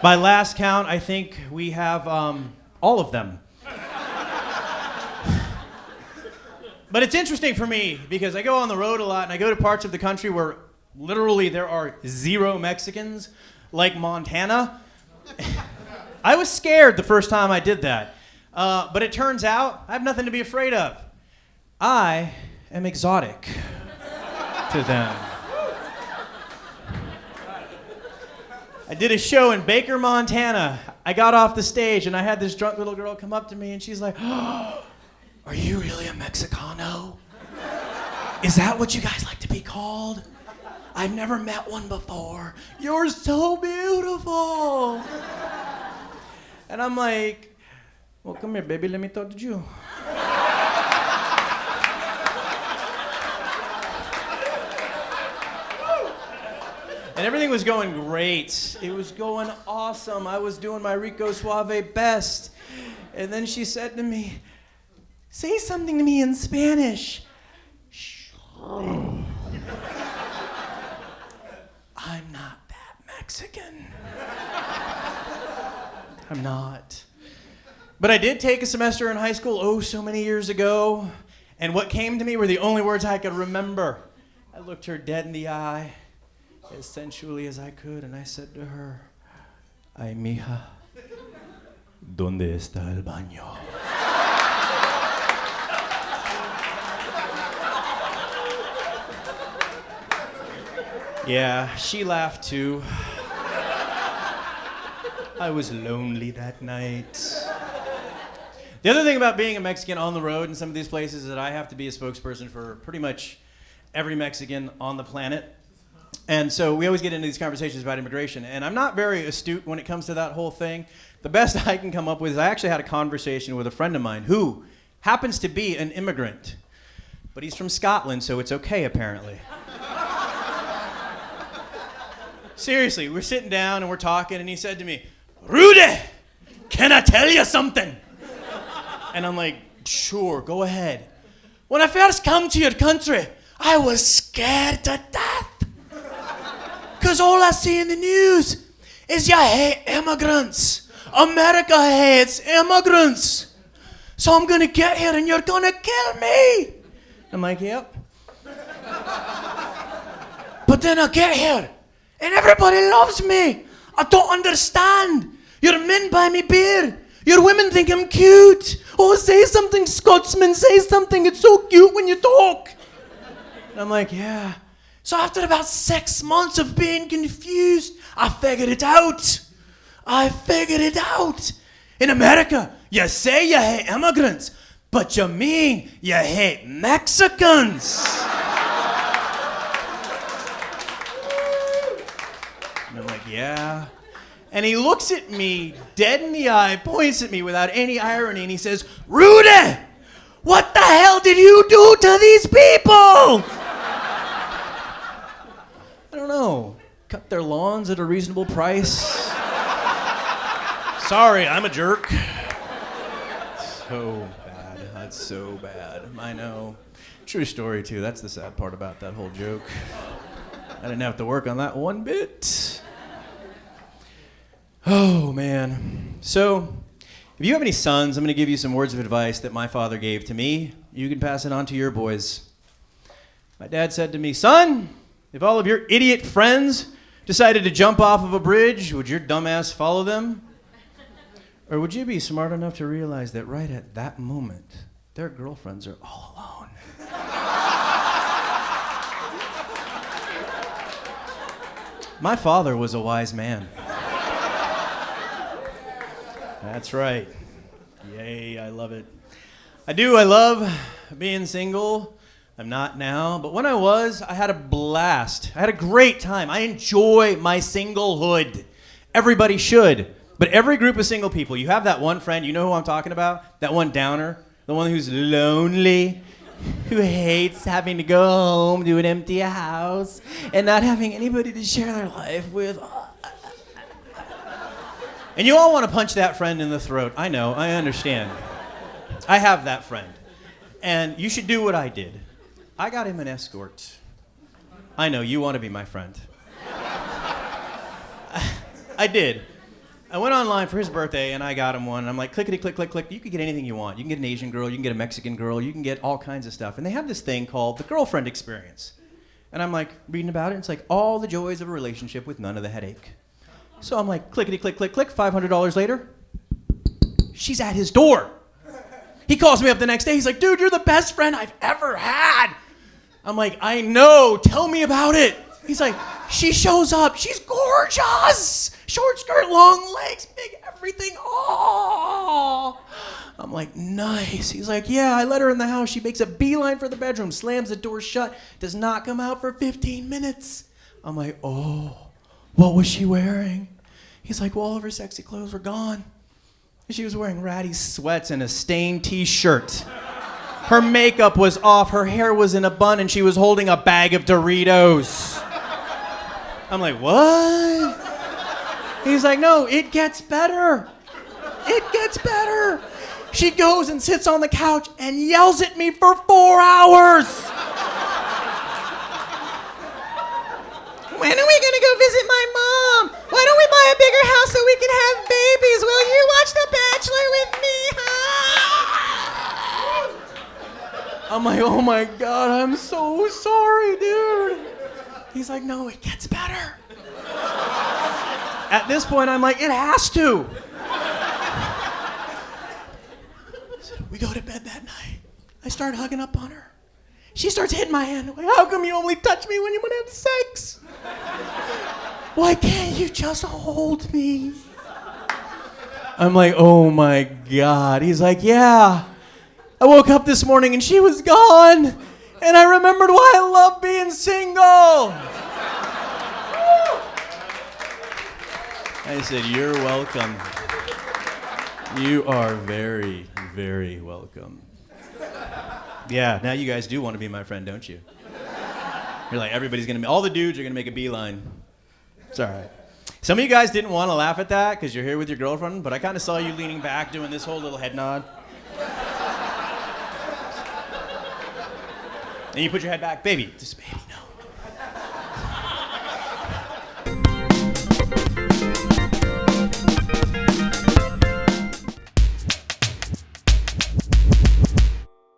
By last count, I think we have all of them. But it's interesting for me because I go on the road a lot and I go to parts of the country where literally there are 0 Mexicans, like Montana. I was scared the first time I did that. But it turns out I have nothing to be afraid of. I am exotic to them. I did a show in Baker, Montana. I got off the stage and I had this drunk little girl come up to me and she's like, oh, are you really a Mexicano? Is that what you guys like to be called? I've never met one before. You're so beautiful. And I'm like, well, come here, baby, let me talk to you. And everything was going great. It was going awesome. I was doing my Rico Suave best. And then she said to me, say something to me in Spanish. I'm not that Mexican. I'm not. But I did take a semester in high school, so many years ago. And what came to me were the only words I could remember. I looked her dead in the eye, as sensually as I could, and I said to her, ay, mija, ¿dónde está el baño? Yeah, she laughed too. I was lonely that night. The other thing about being a Mexican on the road in some of these places is that I have to be a spokesperson for pretty much every Mexican on the planet. And so we always get into these conversations about immigration, and I'm not very astute when it comes to that whole thing. The best I can come up with is I actually had a conversation with a friend of mine who happens to be an immigrant, but he's from Scotland, so it's okay apparently. Seriously, we're sitting down and we're talking, and he said to me, Rudy, can I tell you something? And I'm like, sure, go ahead. When I first come to your country, I was scared to death. Because all I see in the news is you hate immigrants. America hates immigrants. So I'm going to get here and you're going to kill me. I'm like, yep. But then I get here and everybody loves me. I don't understand. Your men buy me beer. Your women think I'm cute. Oh, say something, Scotsman, say something. It's so cute when you talk. And I'm like, yeah. So after about 6 months of being confused, I figured it out. In America, you say you hate immigrants, but you mean you hate Mexicans. And I'm like, yeah. And he looks at me dead in the eye, points at me without any irony, and he says, Rudy, what the hell did you do to these people? I don't know. Cut their lawns at a reasonable price. Sorry, I'm a jerk. So bad. That's so bad. I know. True story, too. That's the sad part about that whole joke. I didn't have to work on that one bit. Oh, man. So, if you have any sons, I'm going to give you some words of advice that my father gave to me. You can pass it on to your boys. My dad said to me, son, if all of your idiot friends decided to jump off of a bridge, would your dumbass follow them? Or would you be smart enough to realize that right at that moment, their girlfriends are all alone? My father was a wise man. That's right. Yay, I love it. I do, I love being single. I'm not now, but when I was, I had a blast. I had a great time. I enjoy my singlehood. Everybody should. But every group of single people, you have that one friend, you know who I'm talking about? That one downer, the one who's lonely, who hates having to go home to an empty house and not having anybody to share their life with. And you all want to punch that friend in the throat. I know, I understand. I have that friend. And you should do what I did. I got him an escort. I know, you want to be my friend. I did. I went online for his birthday and I got him one. And I'm like, clickety, click, click, click. You can get anything you want. You can get an Asian girl, you can get a Mexican girl, you can get all kinds of stuff. And they have this thing called the girlfriend experience. And I'm like, reading about it, it's like all the joys of a relationship with none of the headache. So I'm like, clickety, click, click, click, $500 later. She's at his door. He calls me up the next day. He's like, dude, you're the best friend I've ever had. I'm like, I know. Tell me about it. He's like, she shows up. She's gorgeous. Short skirt, long legs, big everything. Oh. I'm like, nice. He's like, yeah, I let her in the house. She makes a beeline for the bedroom, slams the door shut, does not come out for 15 minutes. I'm like, oh, what was she wearing? He's like, well, all of her sexy clothes were gone. She was wearing ratty sweats and a stained t-shirt. Her makeup was off, her hair was in a bun, and she was holding a bag of Doritos. I'm like, what? He's like, no, it gets better. It gets better. She goes and sits on the couch and yells at me for 4 hours. When are we gonna go visit my mom? Why don't we buy a bigger house so we can have babies? Will you watch The Bachelor with me, huh? I'm like, oh my God, I'm so sorry, dude. He's like, no, it gets better. At this point, I'm like, it has to. So we go to bed that night. I start hugging up on her. She starts hitting my hand. I'm like, how come you only touch me when you want to have sex? Why can't you just hold me? I'm like, oh my God. He's like, yeah. I woke up this morning and she was gone. And I remembered why I love being single. I said, you're welcome. You are very, very welcome. Yeah, now you guys do want to be my friend, don't you? You're like, everybody's going to, all the dudes are going to make a beeline. It's all right. Some of you guys didn't want to laugh at that because you're here with your girlfriend, but I kind of saw you leaning back doing this whole little head nod. And you put your head back, baby, just baby.